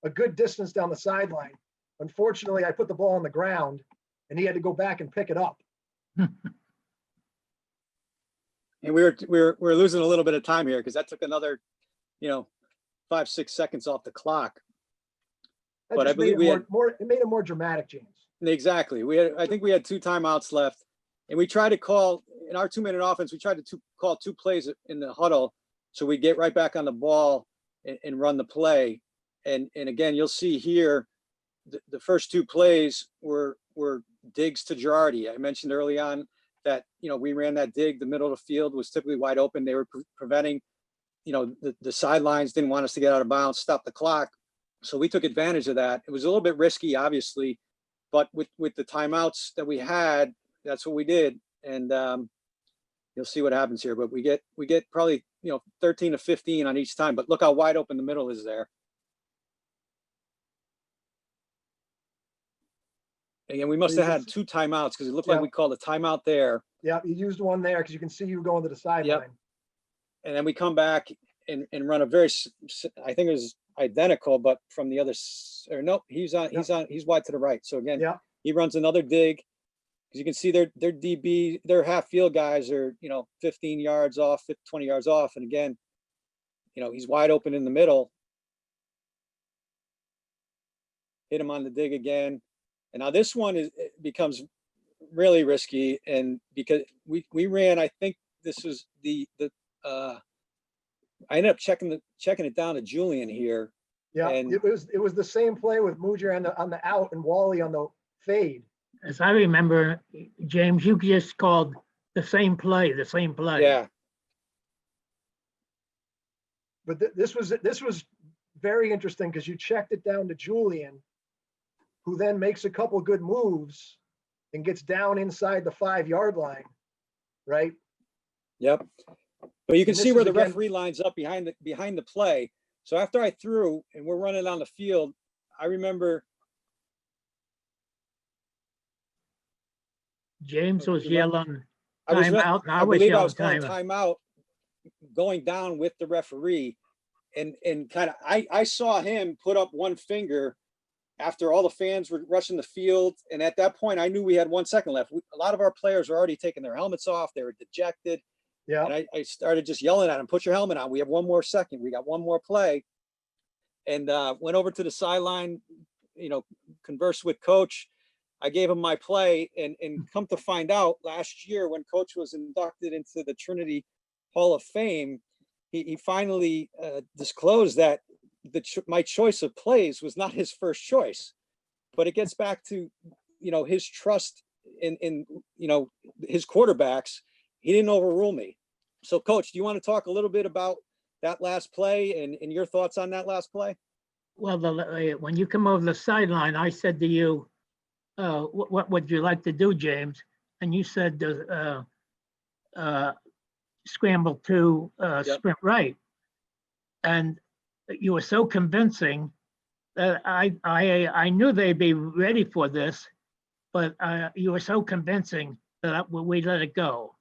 a good distance down the sideline. Unfortunately, I put the ball on the ground, and he had to go back and pick it up. And we're losing a little bit of time here, because that took another, 5-6 seconds off the clock. But I believe it made it more dramatic, James. Exactly. I think we had 2 timeouts left, and we tried to call in our 2-minute offense. We tried to call 2 plays in the huddle, so we get right back on the ball and run the play. And again, you'll see here, the first 2 plays were digs to Girardi. I mentioned early on that we ran that dig. The middle of the field was typically wide open. They were preventing, the sidelines didn't want us to get out of bounds, stop the clock. So we took advantage of that. It was a little bit risky, obviously, but with the timeouts that we had, that's what we did. And you'll see what happens here. But we get probably 13 to 15 on each time. But look how wide open the middle is there. Again, we must have had 2 timeouts, because it looked like we called a timeout there. Yeah, you used one there because you can see you going to the sideline. Yep. And then we come back and run a very, I think it was identical, but from the other, or nope, he's wide to the right. So again, he runs another dig, because you can see their DB, their half field guys are, 15 yards off, 20 yards off. And again, he's wide open in the middle. Hit him on the dig again. And now this one becomes really risky. And because we ran, I think this was I ended up checking it down to Julian here. Yeah, and it was the same play with Mujer on the out and Wally on the fade. As I remember, James, you just called the same play. Yeah. But this was very interesting because you checked it down to Julian, who then makes a couple good moves and gets down inside the 5-yard line, right? Yep. But you can see where the again, referee lines up behind the play. So after I threw and we're running on the field, I remember James was yelling I timeout, and I was believe I yelling was calling timeout. timeout, going down with the referee, and kind of I saw him put up one finger after all the fans were rushing the field, and at that point I knew we had 1 second left. A lot of our players were already taking their helmets off; they were dejected. Yeah. And I started just yelling at him, "Put your helmet on. We have 1 more second. We got 1 more play." And went over to the sideline, conversed with coach. I gave him my play, and come to find out, last year when coach was inducted into the Trinity Hall of Fame, he finally disclosed that my choice of plays was not his first choice. But it gets back to, his trust in his quarterbacks. He didn't overrule me. So coach, do you want to talk a little bit about that last play and your thoughts on that last play? Well, when you come over the sideline, I said to you, what would you like to do, James? And you said scramble to sprint right. And you were so convincing that I knew they'd be ready for this, but you were so convincing that we let it go.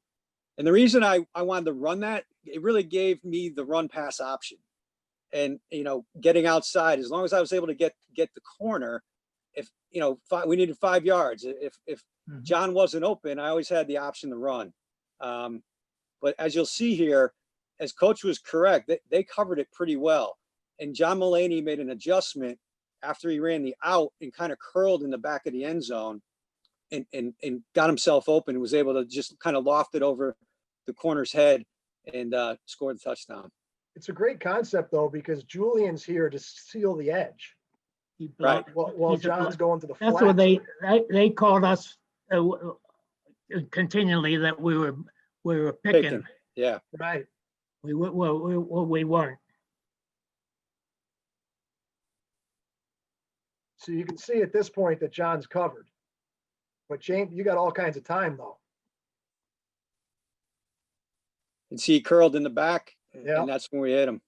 And the reason I wanted to run that, it really gave me the run pass option. And, getting outside, as long as I was able to get the corner, if, we needed 5 yards. If John wasn't open, I always had the option to run. But as you'll see here, as coach was correct, they covered it pretty well. And John Mulaney made an adjustment after he ran the out and kind of curled in the back of the end zone and got himself open and was able to just kind of loft it over the corner's head and scored the touchdown. It's a great concept though, because Julian's here to seal the edge. Right. While John's going to the flat. That's what they called us continually, that we were picking. Yeah. Right. We weren't. So you can see at this point that John's covered. But James, you got all kinds of time though. And see, he curled in the back, and that's when we hit him.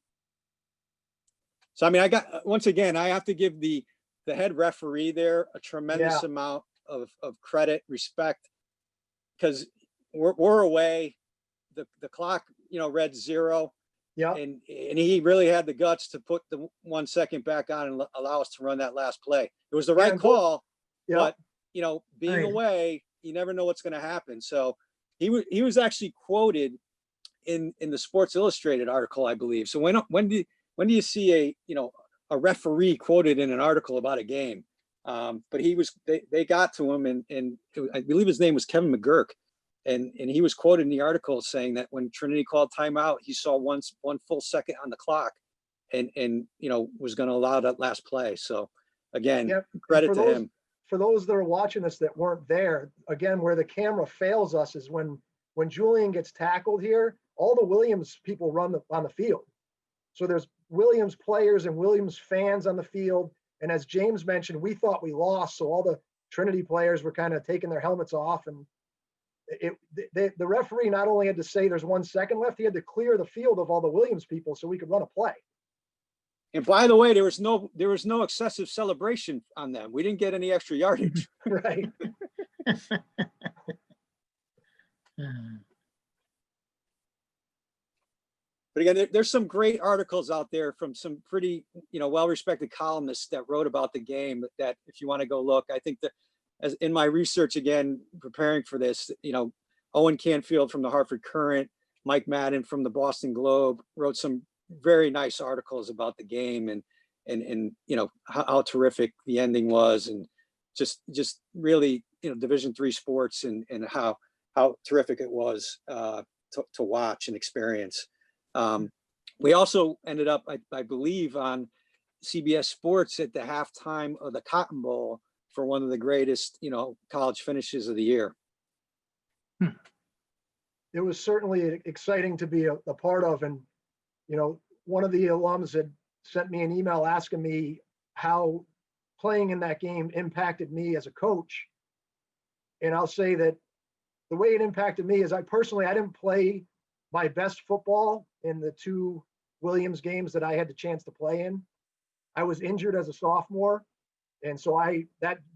So, I mean, once again, I have to give the head referee there a tremendous amount of credit, respect, because we're away. The clock, read 0. Yeah. And he really had the guts to put the 1 second back on and allow us to run that last play. It was the right call, but being away, you never know what's going to happen. So he was actually quoted in the Sports Illustrated article, I believe. So when do you see a referee quoted in an article about a game? But they got to him, and I believe his name was Kevin McGurk. And he was quoted in the article saying that when Trinity called timeout, he saw one full second on the clock and was going to allow that last play. So again, credit to him. For those that are watching this that weren't there, again, where the camera fails us is when Julian gets tackled here, all the Williams people run on the field. So there's Williams players and Williams fans on the field. And as James mentioned, we thought we lost. So all the Trinity players were kind of taking their helmets off, and the referee not only had to say there's 1 second left, he had to clear the field of all the Williams people so we could run a play. And by the way, there was no excessive celebration on them. We didn't get any extra yardage. Right. But again, there's some great articles out there from some pretty, well-respected columnists that wrote about the game that if you want to go look, I think that as in my research again, preparing for this, Owen Canfield from the Hartford Courant, Mike Madden from the Boston Globe wrote some very nice articles about the game and how terrific the ending was, and just really, Division III sports and how terrific it was to watch and experience. We also ended up, I believe, on CBS Sports at the halftime of the Cotton Bowl for one of the greatest, college finishes of the year. It was certainly exciting to be a part of. And, one of the alums had sent me an email asking me how playing in that game impacted me as a coach. And I'll say that the way it impacted me is I didn't play my best football in the 2 Williams games that I had the chance to play in. I was injured as a sophomore. And so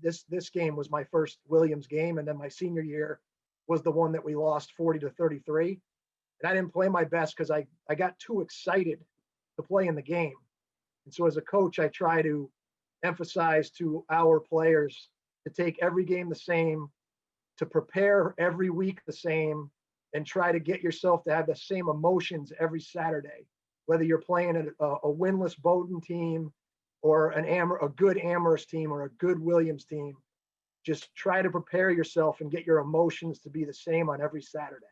this game was my first Williams game. And then my senior year was the one that we lost 40-33. And I didn't play my best because I got too excited to play in the game. And so as a coach, I try to emphasize to our players to take every game the same, to prepare every week the same, and try to get yourself to have the same emotions every Saturday, whether you're playing a winless Bowdoin team or a good Amherst team or a good Williams team. Just try to prepare yourself and get your emotions to be the same on every Saturday.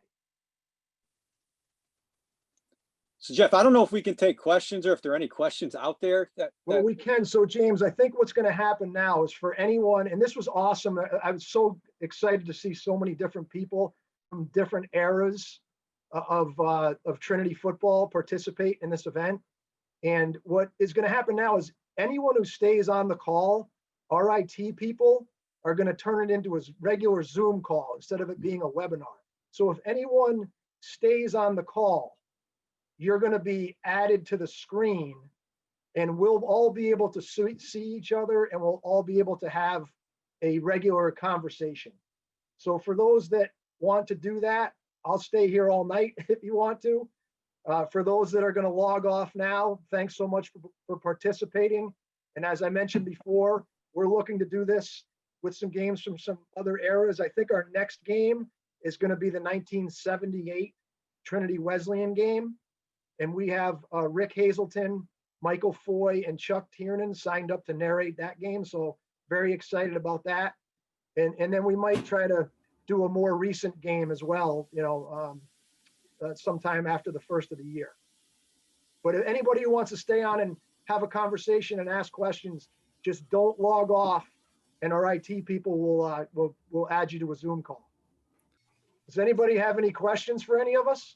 So Jeff, I don't know if we can take questions or if there are any questions out there Well, we can. So James, I think what's going to happen now is for anyone, and this was awesome. I was so excited to see so many different people from different eras of Trinity football participate in this event. And what is going to happen now is anyone who stays on the call, our IT people are going to turn it into a regular Zoom call instead of it being a webinar. So if anyone stays on the call, you're going to be added to the screen, and we'll all be able to see each other, and we'll all be able to have a regular conversation. So for those that want to do that, I'll stay here all night if you want to. For those that are going to log off now, thanks so much for participating. And as I mentioned before, we're looking to do this with some games from some other eras. I think our next game is going to be the 1978 Trinity Wesleyan game. And we have Rick Hazelton, Michael Foy, and Chuck Tiernan signed up to narrate that game. So very excited about that. And then we might try to do a more recent game as well, sometime after the first of the year. But if anybody who wants to stay on and have a conversation and ask questions, just don't log off, and our IT people will add you to a Zoom call. Does anybody have any questions for any of us?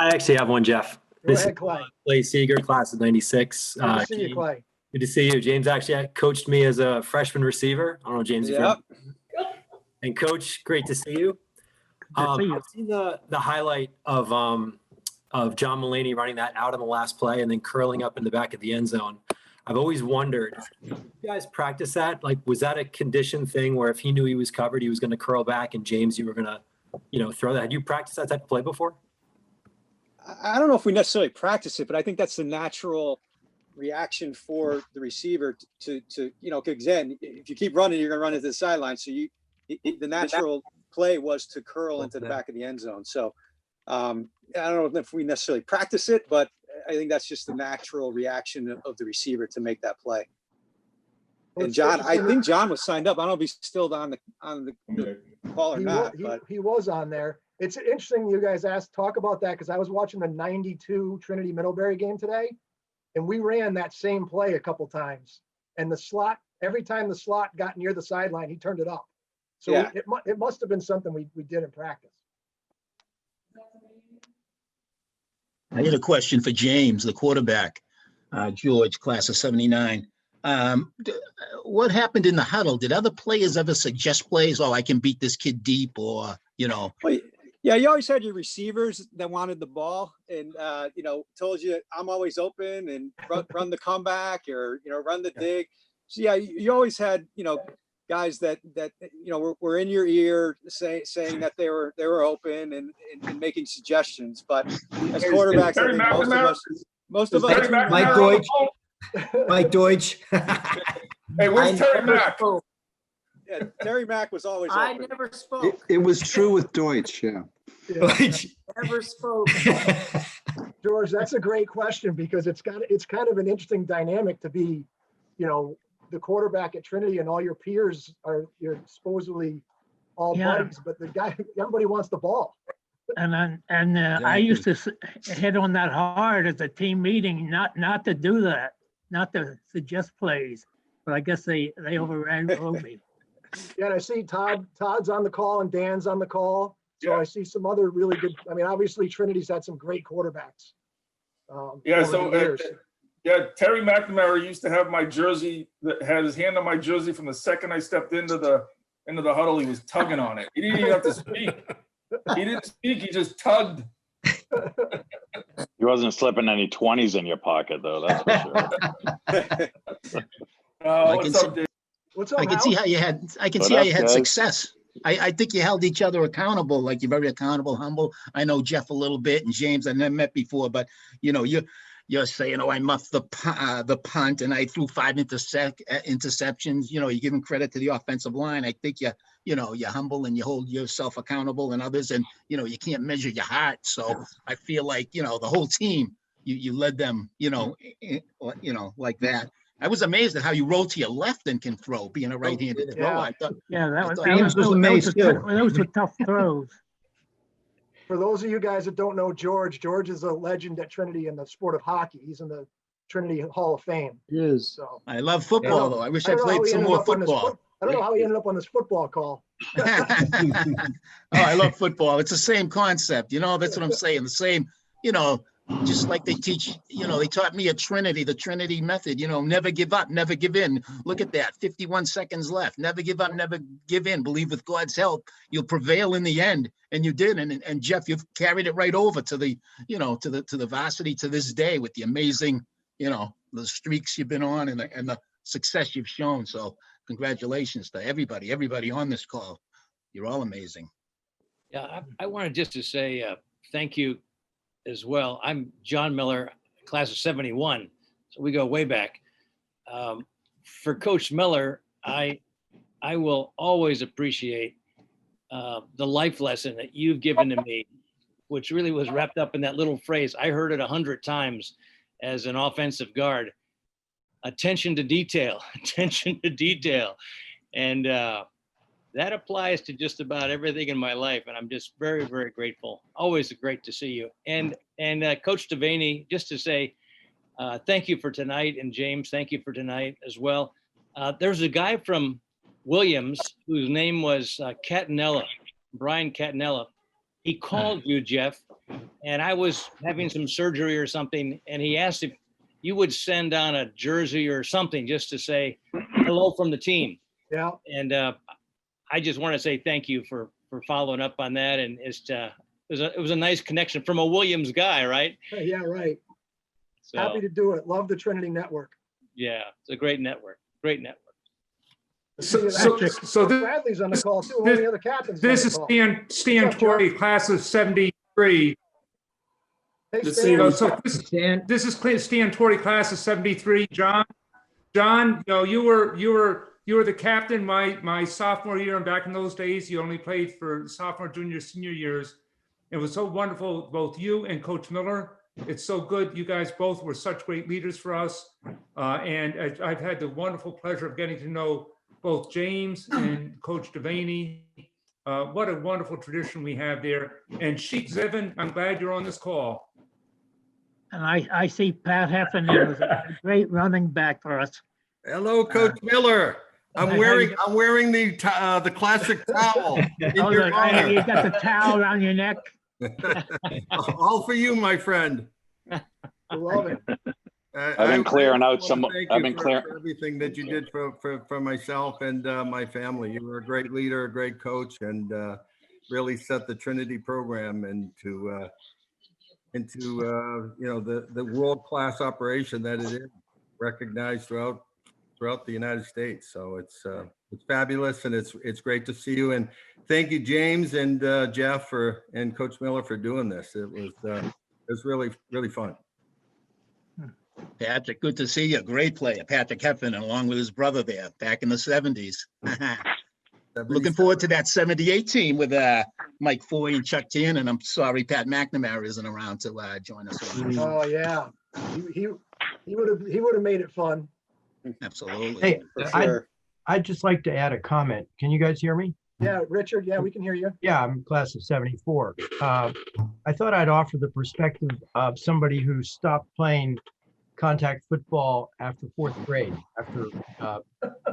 I actually have one, Jeff. Go ahead, Clay. Clay Seeger, class of 96. Good to see you, Clay. Good to see you. James actually coached me as a freshman receiver. I don't know, James. Yep. And Coach, great to see you. I've seen the highlight of John Mulaney running that out on the last play and then curling up in the back of the end zone. I've always wondered, did you guys practice that? Like, was that a condition thing where if he knew he was covered, he was going to curl back, and James, you were going to, throw that? Had you practiced that type of play before? I don't know if we necessarily practice it, but I think that's the natural reaction for the receiver to again, if you keep running, you're going to run into the sideline. So the natural play was to curl into the back of the end zone. So I don't know if we necessarily practice it, but I think that's just the natural reaction of the receiver to make that play. And John, I think John was signed up. I don't know if he's still on the call or not. But he was on there. It's interesting you guys talk about that, because I was watching the 92 Trinity Middlebury game today, and we ran that same play a couple times. And the slot, every time the slot got near the sideline, he turned it up. So yeah, it must have been something we did in practice. I had a question for James, the quarterback, George, class of 79. What happened in the huddle? Did other players ever suggest plays? Oh, I can beat this kid deep, or, Well, yeah, you always had your receivers that wanted the ball and, told you I'm always open and run the comeback or, run the dig. So, yeah, you always had, guys that were in your ear saying that they were open and making suggestions. But as quarterbacks, I think most of us. Mike Deutsch. Hey, where's Terry Mack? Yeah, Terry Mack was always I open. never spoke. It was true with Deutsch, yeah. Yeah. Never spoke. George, that's a great question because it's kind of an interesting dynamic to be, the quarterback at Trinity and all your peers you're supposedly all Yeah. buddies, but everybody wants the ball. And I used to hit on that hard at the team meeting, not to do that, not to suggest plays, but I guess they overran me. Yeah, and I see Todd's on the call and Dan's on the call. So Yeah. I see some other really good, obviously Trinity's had some great quarterbacks. Yeah, over so the years. Terry McNamara used to have my jersey, that had his hand on my jersey from the second I stepped into the huddle. He was tugging on it. He didn't even have to speak. He didn't speak. He just tugged. He wasn't slipping any 20s in your pocket, though. That's for sure. What's up, Dave? What's up, I can Hal? see how you had, I can What see how up, you had guys? success. I think you held each other accountable, like you're very accountable, humble. I know Jeff a little bit and James I never met before, but you're saying, oh, I muffed the punt and I threw 5 interceptions. You're giving credit to the offensive line. I think you're humble and you hold yourself accountable and others, and you can't measure your heart. So I feel like the whole team, you led them, like that. I was amazed at how you roll to your left and can throw, being a right-handed thrower. Yeah. I thought, Yeah, I that thought was James amazing. Those were tough throws. For those of you guys that don't know George is a legend at Trinity in the sport of hockey. He's in the Trinity Hall of Fame. It is. So I love football, though. I wish I don't know how played he some ended more up on this football. I don't know how he ended up on this football call. Oh, I love football. It's the same concept, that's what I'm saying. The same, just like they teach, they taught me at Trinity, the Trinity method, never give up, never give in. Look at that, 51 seconds left. Never give up, never give in. Believe with God's help, you'll prevail in the end. And you did. And Jeff, you've carried it right over to the, to the varsity to this day with the amazing, the streaks you've been on and the success you've shown. So congratulations to everybody on this call. You're all amazing. Yeah, I wanted just to say thank you as well. I'm John Miller, class of 71, so we go way back. For Coach Miller, I will always appreciate the life lesson that you've given to me, which really was wrapped up in that little phrase. I heard it 100 times as an offensive guard. Attention to detail, attention to detail. And that applies to just about everything in my life. And I'm just very, very grateful. Always great to see you. And Coach Devanney, just to say, thank you for tonight. And James, thank you for tonight as well. There's a guy from Williams whose name was Catanella, Brian Catanella. He called you, Jeff, and I was having some surgery or something. And he asked if you would send on a jersey or something just to say hello from the team. Yeah. And I just want to say thank you for following up on that. And it was a nice connection from a Williams guy, right? Yeah, right. So, Happy to do it. Love the Trinity Network. yeah, it's a great network. Great network. So Bradley's on the call too. All the other captains. This is Stan Torrey, class of 73. Hey, Let's Stan. see. This is Stan Torrey, class of 73. John, you were the captain my sophomore year, and back in those days, you only played for sophomore, junior, senior years. It was so wonderful, both you and Coach Miller. It's so good. You guys both were such great leaders for us. And I've had the wonderful pleasure of getting to know both James and Coach Devanney. What a wonderful tradition we have there. And Sheik Zevin, I'm glad you're on this call. And I see Pat Heffernan was a great running back for us. Hello, Coach Miller. I'm wearing the classic towel. In your honor. You got the towel around your neck. All for you, my friend. I love it. I've been clearing out some. I've been clearing for everything that you did for myself and my family. You were a great leader, a great coach, and really set the Trinity program into the world-class operation that it is, recognized throughout the United States. So it's fabulous, and it's great to see you. And thank you, James and Jeff and Coach Miller for doing this. It was really, really fun. Patrick, good to see you. Great player, Patrick Heffernan, along with his brother there back in the 70s. Looking forward to that 78 team with Mike Foy and Chuck Tan, and I'm sorry Pat McNamara isn't around to join us. Oh yeah, he would have made it fun. Absolutely. Hey, For sure. I'd just like to add a comment. Can you guys hear me? Yeah, Richard. Yeah, we can hear you. Yeah, I'm class of 74. I thought I'd offer the perspective of somebody who stopped playing contact football after 4th grade, after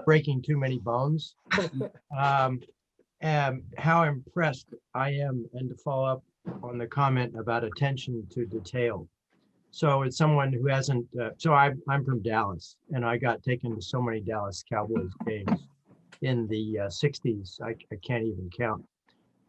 breaking too many bones. And how impressed I am, and to follow up on the comment about attention to detail. So it's someone who hasn't, I'm from Dallas, and I got taken to so many Dallas Cowboys games in the 60s, I can't even count.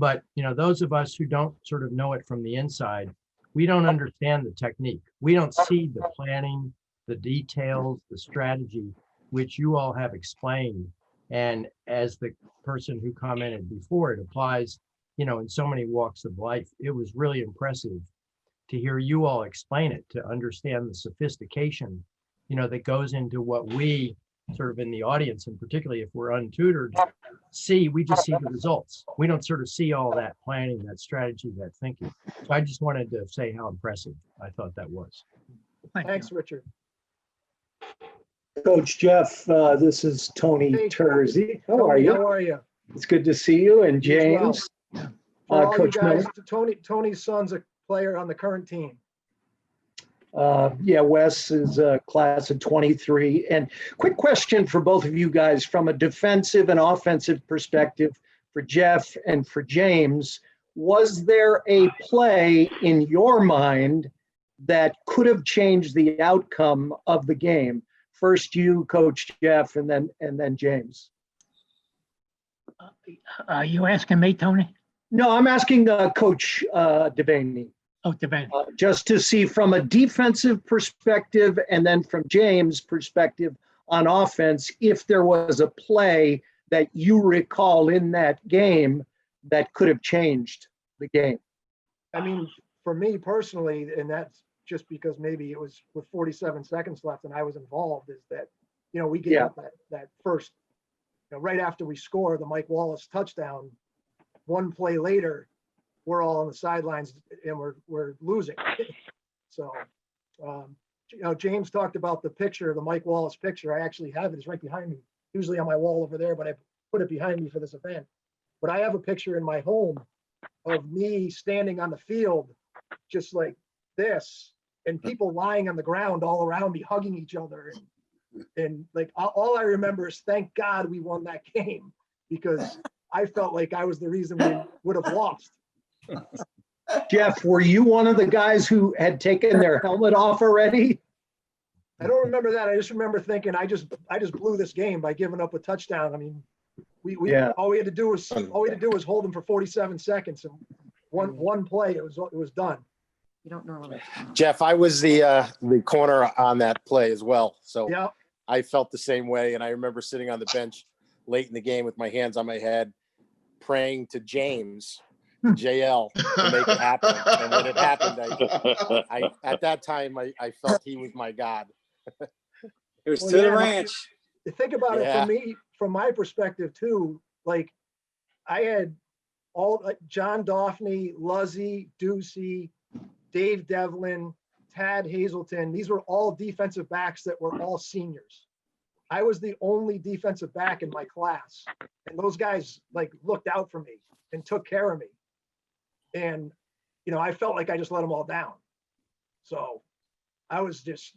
But, those of us who don't sort of know it from the inside, we don't understand the technique. We don't see the planning, the details, the strategy, which you all have explained. And as the person who commented before, it applies, in so many walks of life. It was really impressive to hear you all explain it, to understand the sophistication, that goes into what we sort of in the audience, and particularly if we're untutored, we just see the results. We don't sort of see all that planning, that strategy, that thinking. So I just wanted to say how impressive I thought that was. Thanks, Richard. Coach Jeff, this is Tony Terzi. How are you? How are you? It's good to see you. And James. For all Coach you guys, Miller. Tony's son's a player on the current team. Yeah, Wes is a class of 23. And quick question for both of you guys from a defensive and offensive perspective for Jeff and for James. Was there a play in your mind that could have changed the outcome of the game? First you, Coach Jeff, and then James. Are you asking me, Tony? No, I'm asking Coach Devanney. Oh, Devanney. Just to see from a defensive perspective and then from James' perspective on offense, if there was a play that you recall in that game that could have changed the game. I mean, for me personally, and that's just because maybe it was with 47 seconds left and I was involved, is that, we gave up that first, right after we score the Mike Wallace touchdown, one play later, we're all on the sidelines and we're losing. So, James talked about the picture, the Mike Wallace picture. I actually have it. It's right behind me, usually on my wall over there, but I put it behind me for this event. But I have a picture in my home of me standing on the field, just like this, and people lying on the ground all around me, hugging each other. And like, all I remember is thank God we won that game, because I felt like I was the reason we would have lost. Jeff, were you one of the guys who had taken their helmet off already? I don't remember that. I just remember thinking I just blew this game by giving up a touchdown. I mean, all we had to do was hold them for 47 seconds, and one play, it was done. You don't normally. Jeff, I was the corner on that play as well, so yeah. I felt the same way. And I remember sitting on the bench late in the game with my hands on my head, praying to James, JL, to make it happen. And when it happened, I at that time I felt he was my God. It was to the ranch. Think about it, for me, from my perspective too. Like, I had all John Daphne, Luzzy, Ducey, Dave Devlin, Tad Hazelton. These were all defensive backs that were all seniors. I was the only defensive back in my class, and those guys looked out for me and took care of me. And I felt like I just let them all down. So I was just.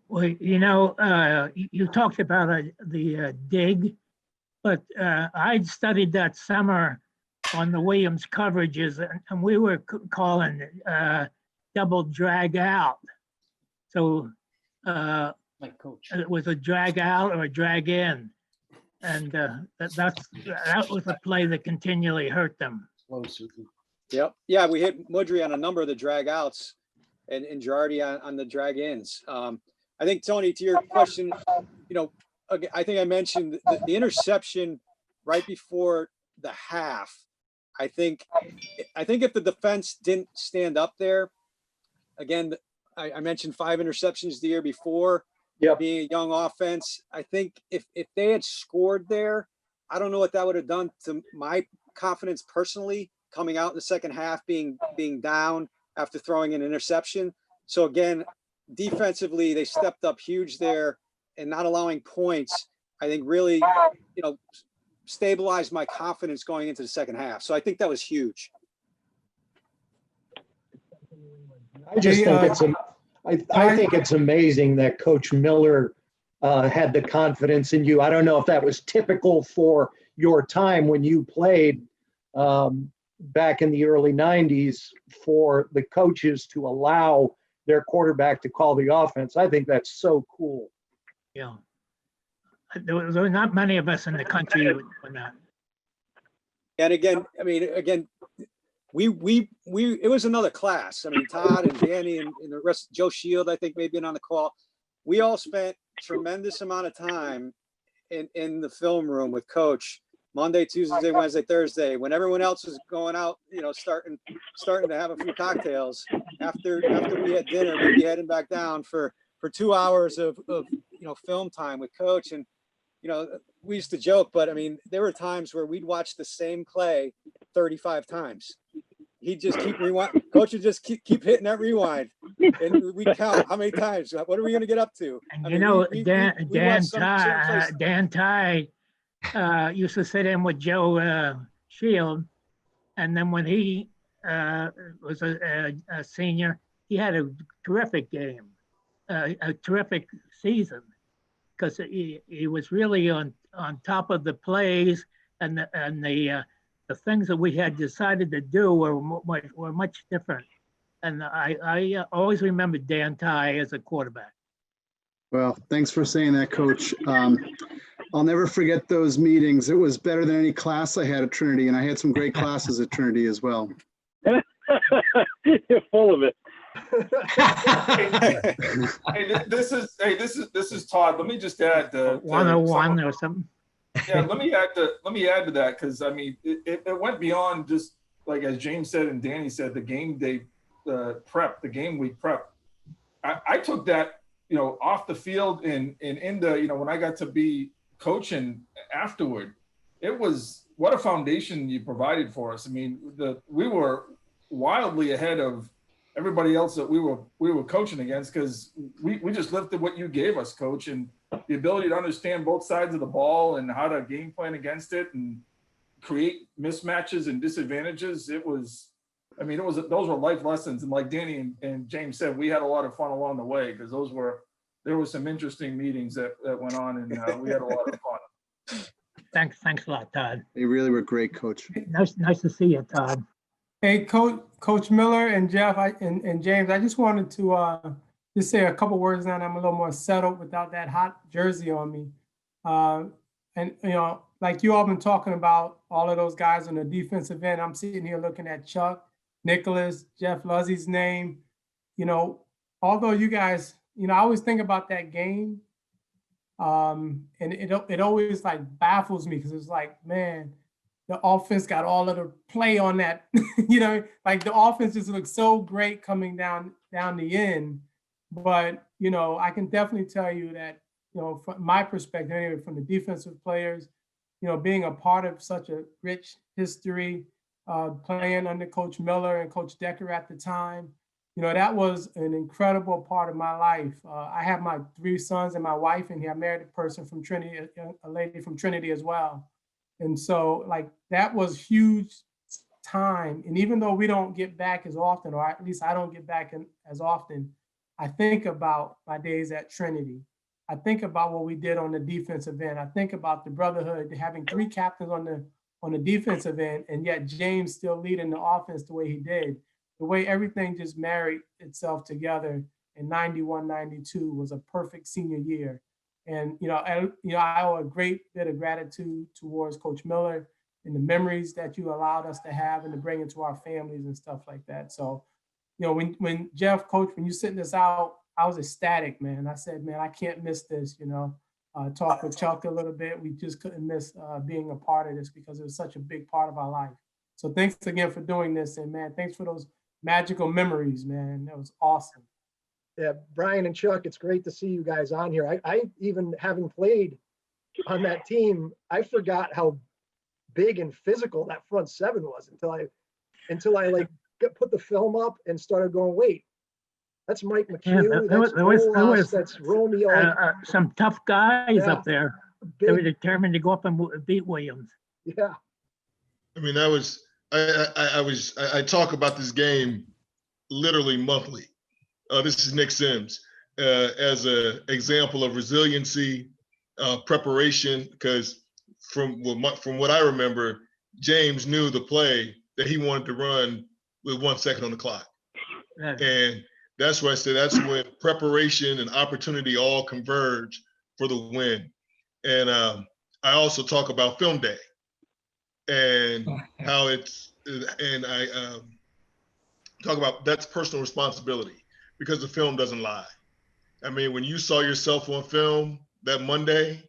Well, you talked about the dig, but I'd studied that summer on the Williams coverages, and we were calling double drag out. So My coach. it was a drag out or a drag in, and that was a play that continually hurt them. Yep. Yeah, we hit Mudry on a number of the drag outs and Girardi on the drag ins. I think, Tony, to your question, I think I mentioned the interception right before the half. I think if the defense didn't stand up there, again, I mentioned 5 interceptions the year before, being a young offense. I think if they had scored there, I don't know what that would have done to my confidence personally coming out in the second half, being down after throwing an interception. So again, defensively, they stepped up huge there, and not allowing points, I think really, stabilized my confidence going into the second half. So I think that was huge. I just think I think it's amazing that Coach Miller had the confidence in you. I don't know if that was typical for your time when you played back in the early 90s for the coaches to allow their quarterback to call the offense. I think that's so cool. Yeah. There were not many of us in the country when that. And again, it was another class. I mean, Todd and Danny and the rest, Joe Shield, I think maybe on the call. We all spent tremendous amount of time in the film room with Coach Monday, Tuesday, Wednesday, Thursday, when everyone else was going out, starting to have a few cocktails. After we had dinner, we'd be heading back down for 2 hours of film time with Coach. And we used to joke, but I mean, there were times where we'd watch the same play 35 times. He'd just keep rewind. Coach would just keep hitting that rewind, and we count how many times. What are we going to get up to? And Dan Ty used to sit in with Joe Shield, and then when he was a senior, he had a terrific game, a terrific season, because he was really on top of the plays, and the things that we had decided to do were much different. And I always remember Dan Ty as a quarterback. Well, thanks for saying that, Coach. I'll never forget those meetings. It was better than any class I had at Trinity, and I had some great classes at Trinity as well. You're full of it. This is Todd. Let me just add 101 or something. Yeah, let me add to that, because I mean it went beyond just, like as James said and Danny said, the game day prep, the game week prep. I took that off the field and into when I got to be coaching afterward. It was, what a foundation you provided for us. I mean, we were wildly ahead of everybody else that we were coaching against, because we just lifted what you gave us, Coach, and the ability to understand both sides of the ball and how to game plan against it and create mismatches and disadvantages. Those were life lessons. And like Danny and James said, we had a lot of fun along the way, because there were some interesting meetings that went on, and we had a lot of fun. Thanks a lot, Todd. They really were great, Coach. Nice to see you, Todd. Hey, Coach Miller and Jeff and James, I just wanted to just say a couple words now. I'm a little more settled without that hot jersey on me. And like you all been talking about all of those guys on the defensive end, I'm sitting here looking at Chuck, Nicholas, Jeff Luzzy's name. Although you guys, I always think about that game, and it always like baffles me, because it's like, man, the offense got all of the play on that. Like the offense just looks so great coming down the end. But I can definitely tell you that from my perspective, anyway, from the defensive players, being a part of such a rich history, playing under Coach Miller and Coach Decker at the time, that was an incredible part of my life. I have my 3 sons and my wife in here. I married a person from Trinity, a lady from Trinity as well. And so like that was huge time. And even though we don't get back as often, or at least I don't get back as often, I think about my days at Trinity. I think about what we did on the defensive end. I think about the brotherhood, having 3 captains on the defensive end, and yet James still leading the offense the way he did. The way everything just married itself together in 91, 92 was a perfect senior year. And I owe a great bit of gratitude towards Coach Miller and the memories that you allowed us to have and to bring into our families and stuff like that. So, when Jeff, Coach, when you sent this out, I was ecstatic, man. I said, man, I can't miss this. Talked with Chuck a little bit. We just couldn't miss being a part of this, because it was such a big part of our life. So thanks again for doing this, and man, thanks for those magical memories, man. That was awesome. Yeah, Brian and Chuck, it's great to see you guys on here. I even having played on that team, I forgot how big and physical that front seven was until I like put the film up and started going, wait, that's Mike McHugh, there that's was Rolas, that's Romeo. Like, some tough guys Yeah. up there. They were big, determined to go up and beat Williams. yeah. I mean, that was I talk about this game literally monthly. This is Nick Sims as an example of resiliency, preparation. Because from what I remember, James knew the play that he wanted to run with 1 second on the clock, and that's why I said that's when preparation and opportunity all converge for the win. And I also talk about film day and how it's, and I talk about that's personal responsibility because the film doesn't lie. I mean, when you saw yourself on film that Monday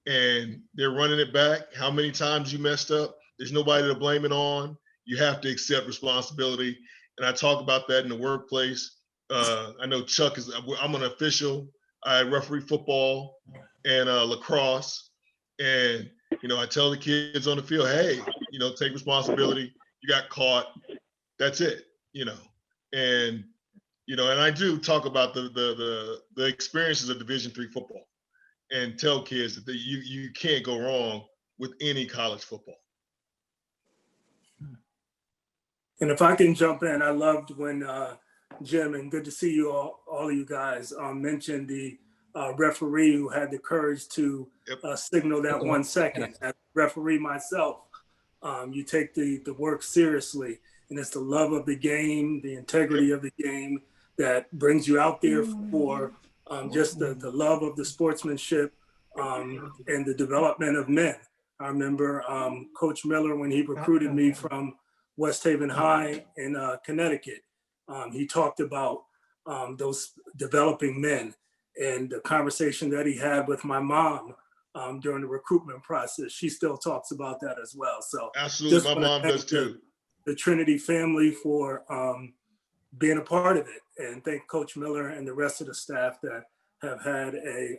and they're running it back, how many times you messed up, there's nobody to blame it on. You have to accept responsibility. And I talk about that in the workplace. I know Chuck I'm an official. I referee football and lacrosse. And, I tell the kids on the field, hey, take responsibility. You got caught. That's it, and, and I do talk about the experiences of Division III football and tell kids that you can't go wrong with any college football. And if I can jump in, I loved when Jim, and good to see you all of you guys, mentioned the referee who had the courage to signal that 1 second. As a referee myself, you take the work seriously, and it's the love of the game, the integrity of the game that brings you out there for just the love of the sportsmanship and the development of men. I remember Coach Miller, when he recruited me from West Haven High in Connecticut, he talked about those developing men and the conversation that he had with my mom during the recruitment process. She still talks about that as well. So absolutely, my mom does too. The Trinity family for being a part of it, and thank Coach Miller and the rest of the staff that have had a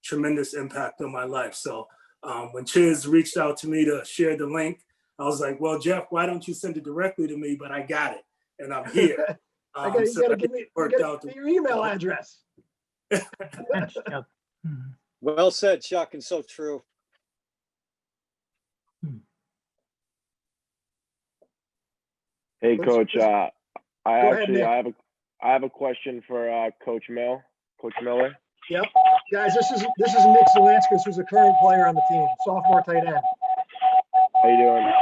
tremendous impact on my life. So when Chiz reached out to me to share the link, I was like, well, Jeff, why don't you send it directly to me? But I got it, and I'm here. You gotta give me your email address. Well said, Chuck, and so true. Hey, Coach. I have a question for Coach Miller. Yep, guys, this is Nick Zelanskas, who's a current player on the team, sophomore tight end. How you doing?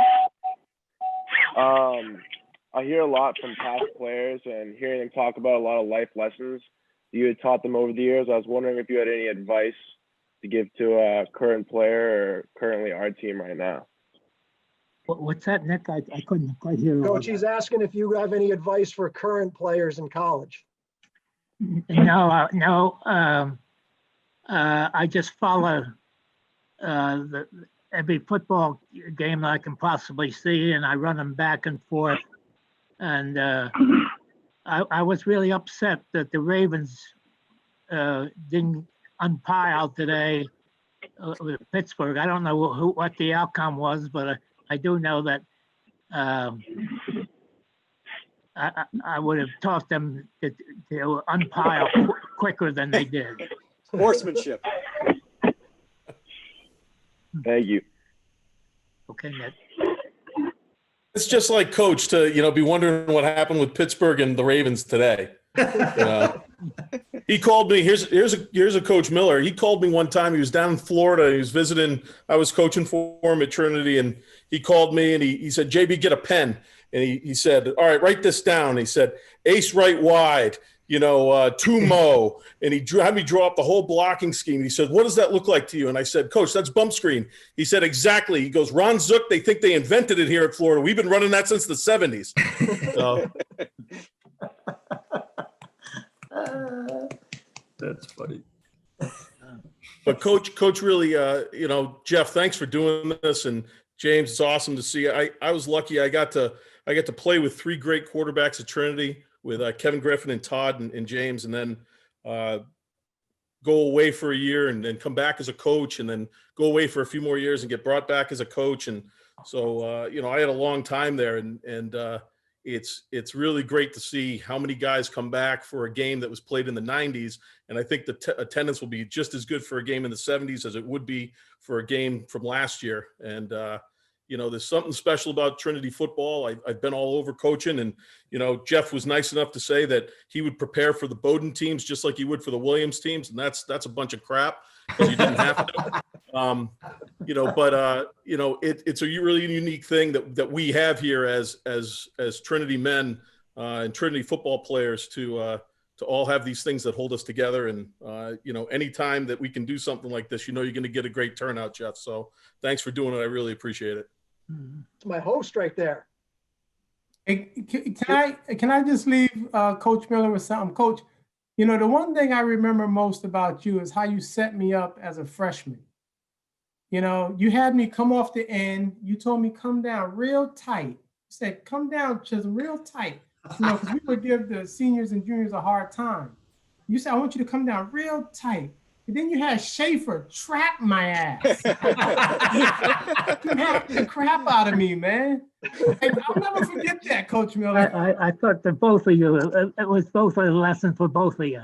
I hear a lot from past players and hearing them talk about a lot of life lessons you had taught them over the years. I was wondering if you had any advice to give to a current player or currently our team right now. What's that, Nick? I couldn't quite hear. Coach, he's asking if you have any advice for current players in college. No. I just follow every football game that I can possibly see, and I run them back and forth. And I was really upset that the Ravens didn't umpire today with Pittsburgh. I don't know what the outcome was, but I do know that I would have taught them to umpire quicker than they did. Sportsmanship. Thank you. Okay, Ned. It's just like Coach to, be wondering what happened with Pittsburgh and the Ravens today. He called me. Here's a Coach Miller. He called me one time. He was down in Florida. He was visiting. I was coaching for him at Trinity, and he called me and he said, "JB, get a pen." And he said, "All right, write this down." He said, "Ace right wide, two mo," and he had me draw up the whole blocking scheme. He said, "What does that look like to you?" And I said, "Coach, that's bump screen." He said, "Exactly." He goes, "Ron Zook, they think they invented it here at Florida. We've been running that since the 70s. So, that's funny. But Coach really, Jeff, thanks for doing this. And James, it's awesome to see. I was lucky. I got to play with three great quarterbacks at Trinity with Kevin Griffin and Todd and James. And then go away for a year and then come back as a coach and then go away for a few more years and get brought back as a coach. And so, you know, I had a long time there, and it's really great to see how many guys come back for a game that was played in the 90s. And I think the attendance will be just as good for a game in the 70s as it would be for a game from last year. And, you know, there's something special about Trinity football. I've been all over coaching, and, you know, Jeff was nice enough to say that he would prepare for the Bowdoin teams just like he would for the Williams teams. And that's a bunch of crap, because you didn't have to. You know, but you know, it's a really unique thing that we have here as Trinity men and Trinity football players to all have these things that hold us together. And you know, anytime that we can do something like this, you know, you're going to get a great turnout, Jeff. So thanks for doing it. I really appreciate it. It's my host right there. Hey, can I just leave Coach Miller with something? Coach, you know, the one thing I remember most about you is how you set me up as a freshman. You know, you had me come off the end. You told me come down real tight. You said, come down just real tight. You know, because we would give the seniors and juniors a hard time. You said, I want you to come down real tight. And then you had Schaefer trap my ass. You hacked the crap out of me, man. And I'll never forget that, Coach Miller. I thought that both of you, it was both a lesson for both of you.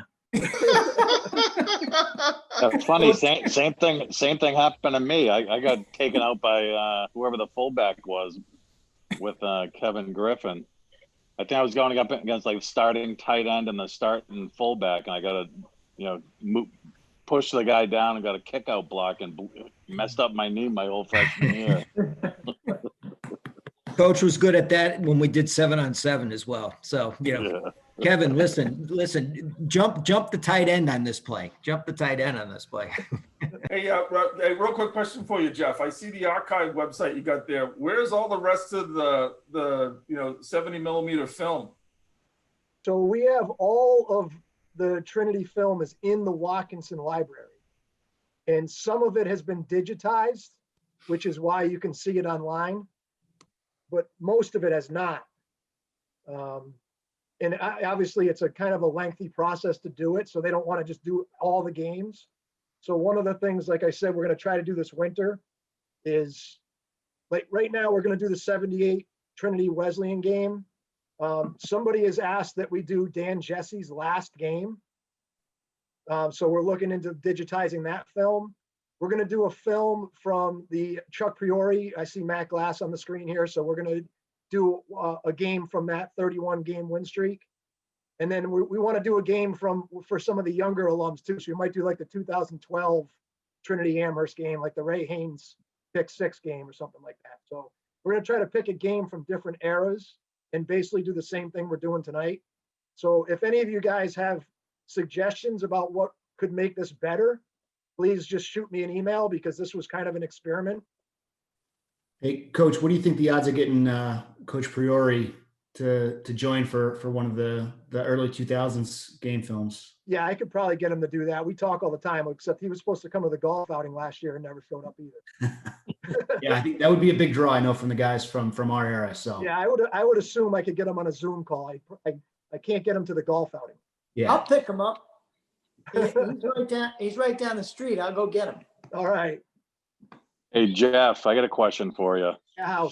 That's funny. Same thing happened to me. I got taken out by whoever the fullback was with Kevin Griffin. I think I was going up against like starting tight end and the starting fullback, and I got to, you know, push the guy down and got a kick out block and messed up my knee my whole freshman year. Coach was good at that when we did 7-on-7 as well. So, you know, yeah. Kevin, listen, jump the tight end on this play. Jump the tight end on this play. Hey, real quick question for you, Jeff. I see the archive website you got there. Where's all the rest of the 70 millimeter film? So we have all of the Trinity film is in the Watkinson library, and some of it has been digitized, which is why you can see it online, but most of it has not. And obviously it's a kind of a lengthy process to do it, so they don't want to just do all the games. So one of the things, like I said, we're going to try to do this winter is, like right now we're going to do the 78 Trinity Wesleyan game. Somebody has asked that we do Dan Jesse's last game. So we're looking into digitizing that film. We're going to do a film from the Chuck Priori. I see Matt Glass on the screen here. So we're going to do a game from that 31 game win streak. And then we want to do a game for some of the younger alums too. So we might do like the 2012 Trinity Amherst game, like the Ray Haynes pick 6 game or something like that. So we're going to try to pick a game from different eras and basically do the same thing we're doing tonight. So if any of you guys have suggestions about what could make this better, please just shoot me an email, because this was kind of an experiment. Hey, Coach, what do you think the odds of getting Coach Priori to join for one of the early 2000s game films? Yeah, I could probably get him to do that. We talk all the time, except he was supposed to come to the golf outing last year and never showed up either. Yeah, I think that would be a big draw, I know, from the guys from our era. So yeah, I would assume I could get him on a Zoom call. I can't get him to the golf outing. Yeah, I'll pick him up. He's right down the street. I'll go get him. All right. Hey, Jeff, I got a question for you. Yeah.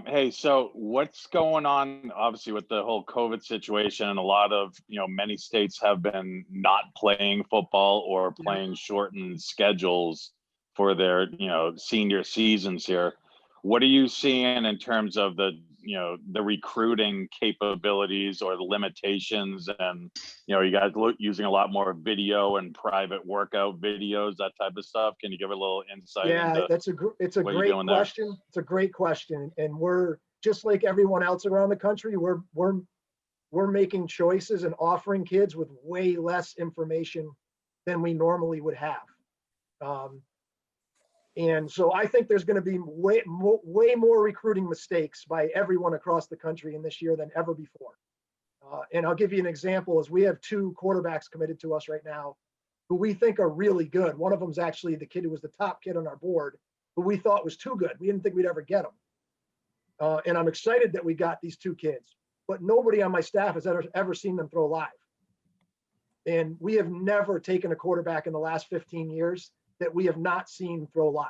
Hey, so what's going on, obviously, with the whole COVID situation, and a lot of, many states have been not playing football or playing shortened schedules for their, senior seasons here. What are you seeing in terms of the recruiting capabilities or the limitations? And, you guys using a lot more video and private workout videos, that type of stuff. Can you give a little insight? Yeah, it's a great question. There? It's a great question. And we're just like everyone else around the country, we're making choices and offering kids with way less information than we normally would have. And so I think there's going to be way more recruiting mistakes by everyone across the country in this year than ever before. And I'll give you an example. Is we have 2 quarterbacks committed to us right now who we think are really good. One of them is actually the kid who was the top kid on our board, who we thought was too good. We didn't think we'd ever get him. And I'm excited that we got these 2 kids, but nobody on my staff has ever seen them throw live. And we have never taken a quarterback in the last 15 years that we have not seen throw live.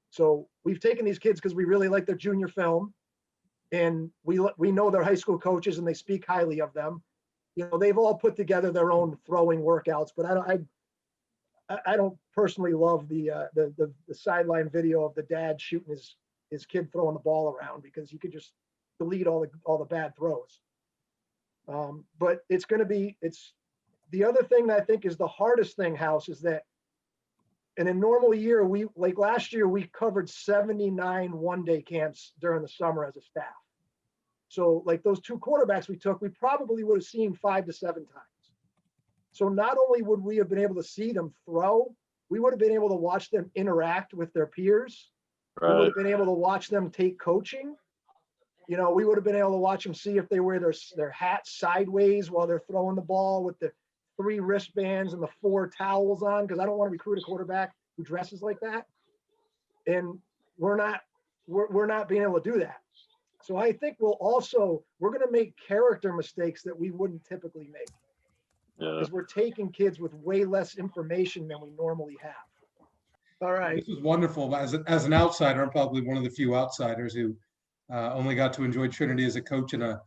So we've taken these kids because we really like their junior film, and we know their high school coaches and they speak highly of them. You know, they've all put together their own throwing workouts, but I don't personally love the sideline video of the dad shooting his kid throwing the ball around, because you could just delete all the bad throws. But it's the other thing that I think is the hardest thing, House, is that in a normal year, like last year, we covered 79 one-day camps during the summer as a staff. So like those 2 quarterbacks we took, we probably would have seen 5 to 7 times. So not only would we have been able to see them throw, we would have been able to watch them interact with their peers. Right. We would have been able to watch them take coaching. You know, we would have been able to watch them see if they wear their hat sideways while they're throwing the ball with the 3 wristbands and the 4 towels on, because I don't want to recruit a quarterback who dresses like that. And we're not being able to do that. So I think we're going to make character mistakes that we wouldn't typically make, because we're taking kids with way less information than we normally have. All right. This is wonderful. As an outsider, I'm probably one of the few outsiders who only got to enjoy Trinity as a coach and a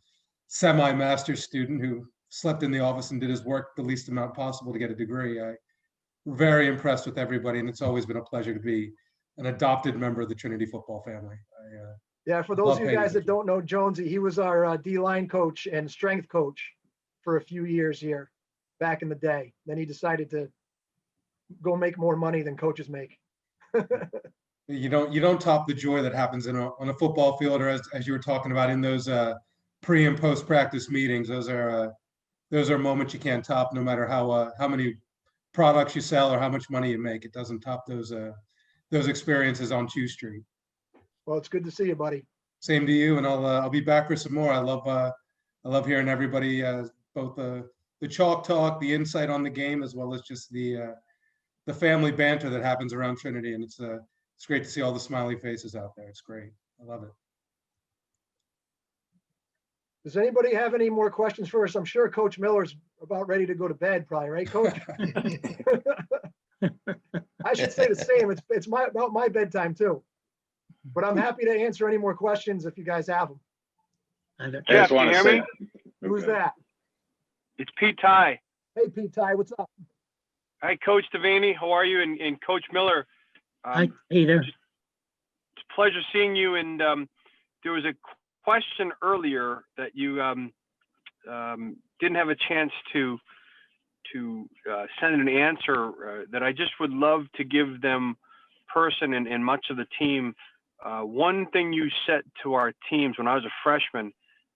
semi-master's student who slept in the office and did his work the least amount possible to get a degree. I'm very impressed with everybody, and it's always been a pleasure to be an adopted member of the Trinity football family. Yeah, for those of you guys that don't know Jonesy, he was our D-line coach and strength coach for a few years here back in the day. Then he decided to go make more money than coaches make. You don't top the joy that happens on a football field, or as you were talking about in those pre and post practice meetings. Those are moments you can't top, no matter how many products you sell or how much money you make. It doesn't top those experiences on Chew Street. Well, it's good to see you, buddy. Same to you, and I'll be back for some more. I love hearing everybody, both the chalk talk, the insight on the game, as well as just the family banter that happens around Trinity, and it's great to see all the smiley faces out there. It's great. I love it. Does anybody have any more questions for us? I'm sure Coach Miller's about ready to go to bed, probably, right, Coach? I should say the same. It's about my bedtime too. But I'm happy to answer any more questions if you guys have them. Jeff, can you hear me? Who's that? It's Pete Ty. Hey, Pete Ty, what's up? Hi, Coach Devanney. How are you? And Coach Miller. Hi, Peter. It's a pleasure seeing you. And there was a question earlier that you didn't have a chance to send an answer that I just would love to give them person and much of the team. One thing you said to our teams when I was a freshman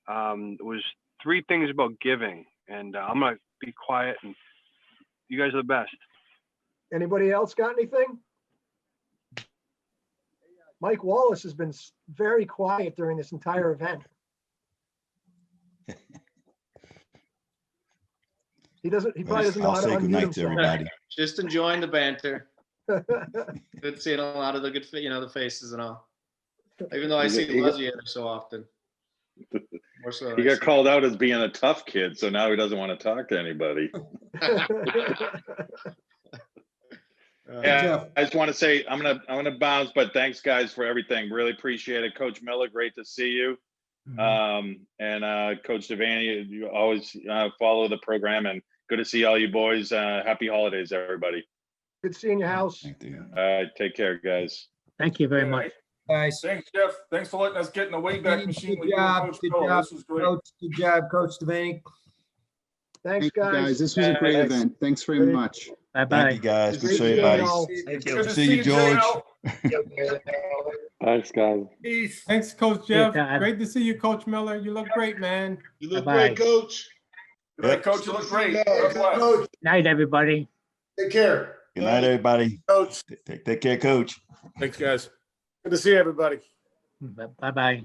was 3 things about giving. And I'm going to be quiet, and you guys are the best. Anybody else got anything? Mike Wallace has been very quiet during this entire event. He probably doesn't know how to unmute himself. Everybody. Just enjoying the banter. Good seeing a lot of the good, the faces and all. Even though I see Leslie every so often. More so He got called out as being a tough kid, so now he doesn't want to talk to anybody. Yeah, I just want to say I'm gonna bounce, but thanks guys for everything. Really appreciate it. Coach Miller, great to see you. And Coach Devanney, you always follow the program, and good to see all you boys. Happy holidays, everybody. Good seeing your house. Take care, guys. Thank you very much. Guys. Thanks, Jeff. Thanks for letting us get in the Wayback Machine with you and Coach Miller. This was great. Good job, Coach Devanney. Thanks, guys. This was a great event. Thanks very much. Bye-bye. Thank you, guys. Good to see everybody. Thank you. Good to see you, George. Thanks, guys. Peace. Thanks, Coach Jeff. Hey, great to see you, Coach Miller. You look great, man. You look Bye-bye. great, Coach. Good night, Coach. You look great. God bless. Good night, everybody. Take care. Good night, everybody. Coach. Take care, Coach. Thanks, guys. Good to see everybody. Bye-bye.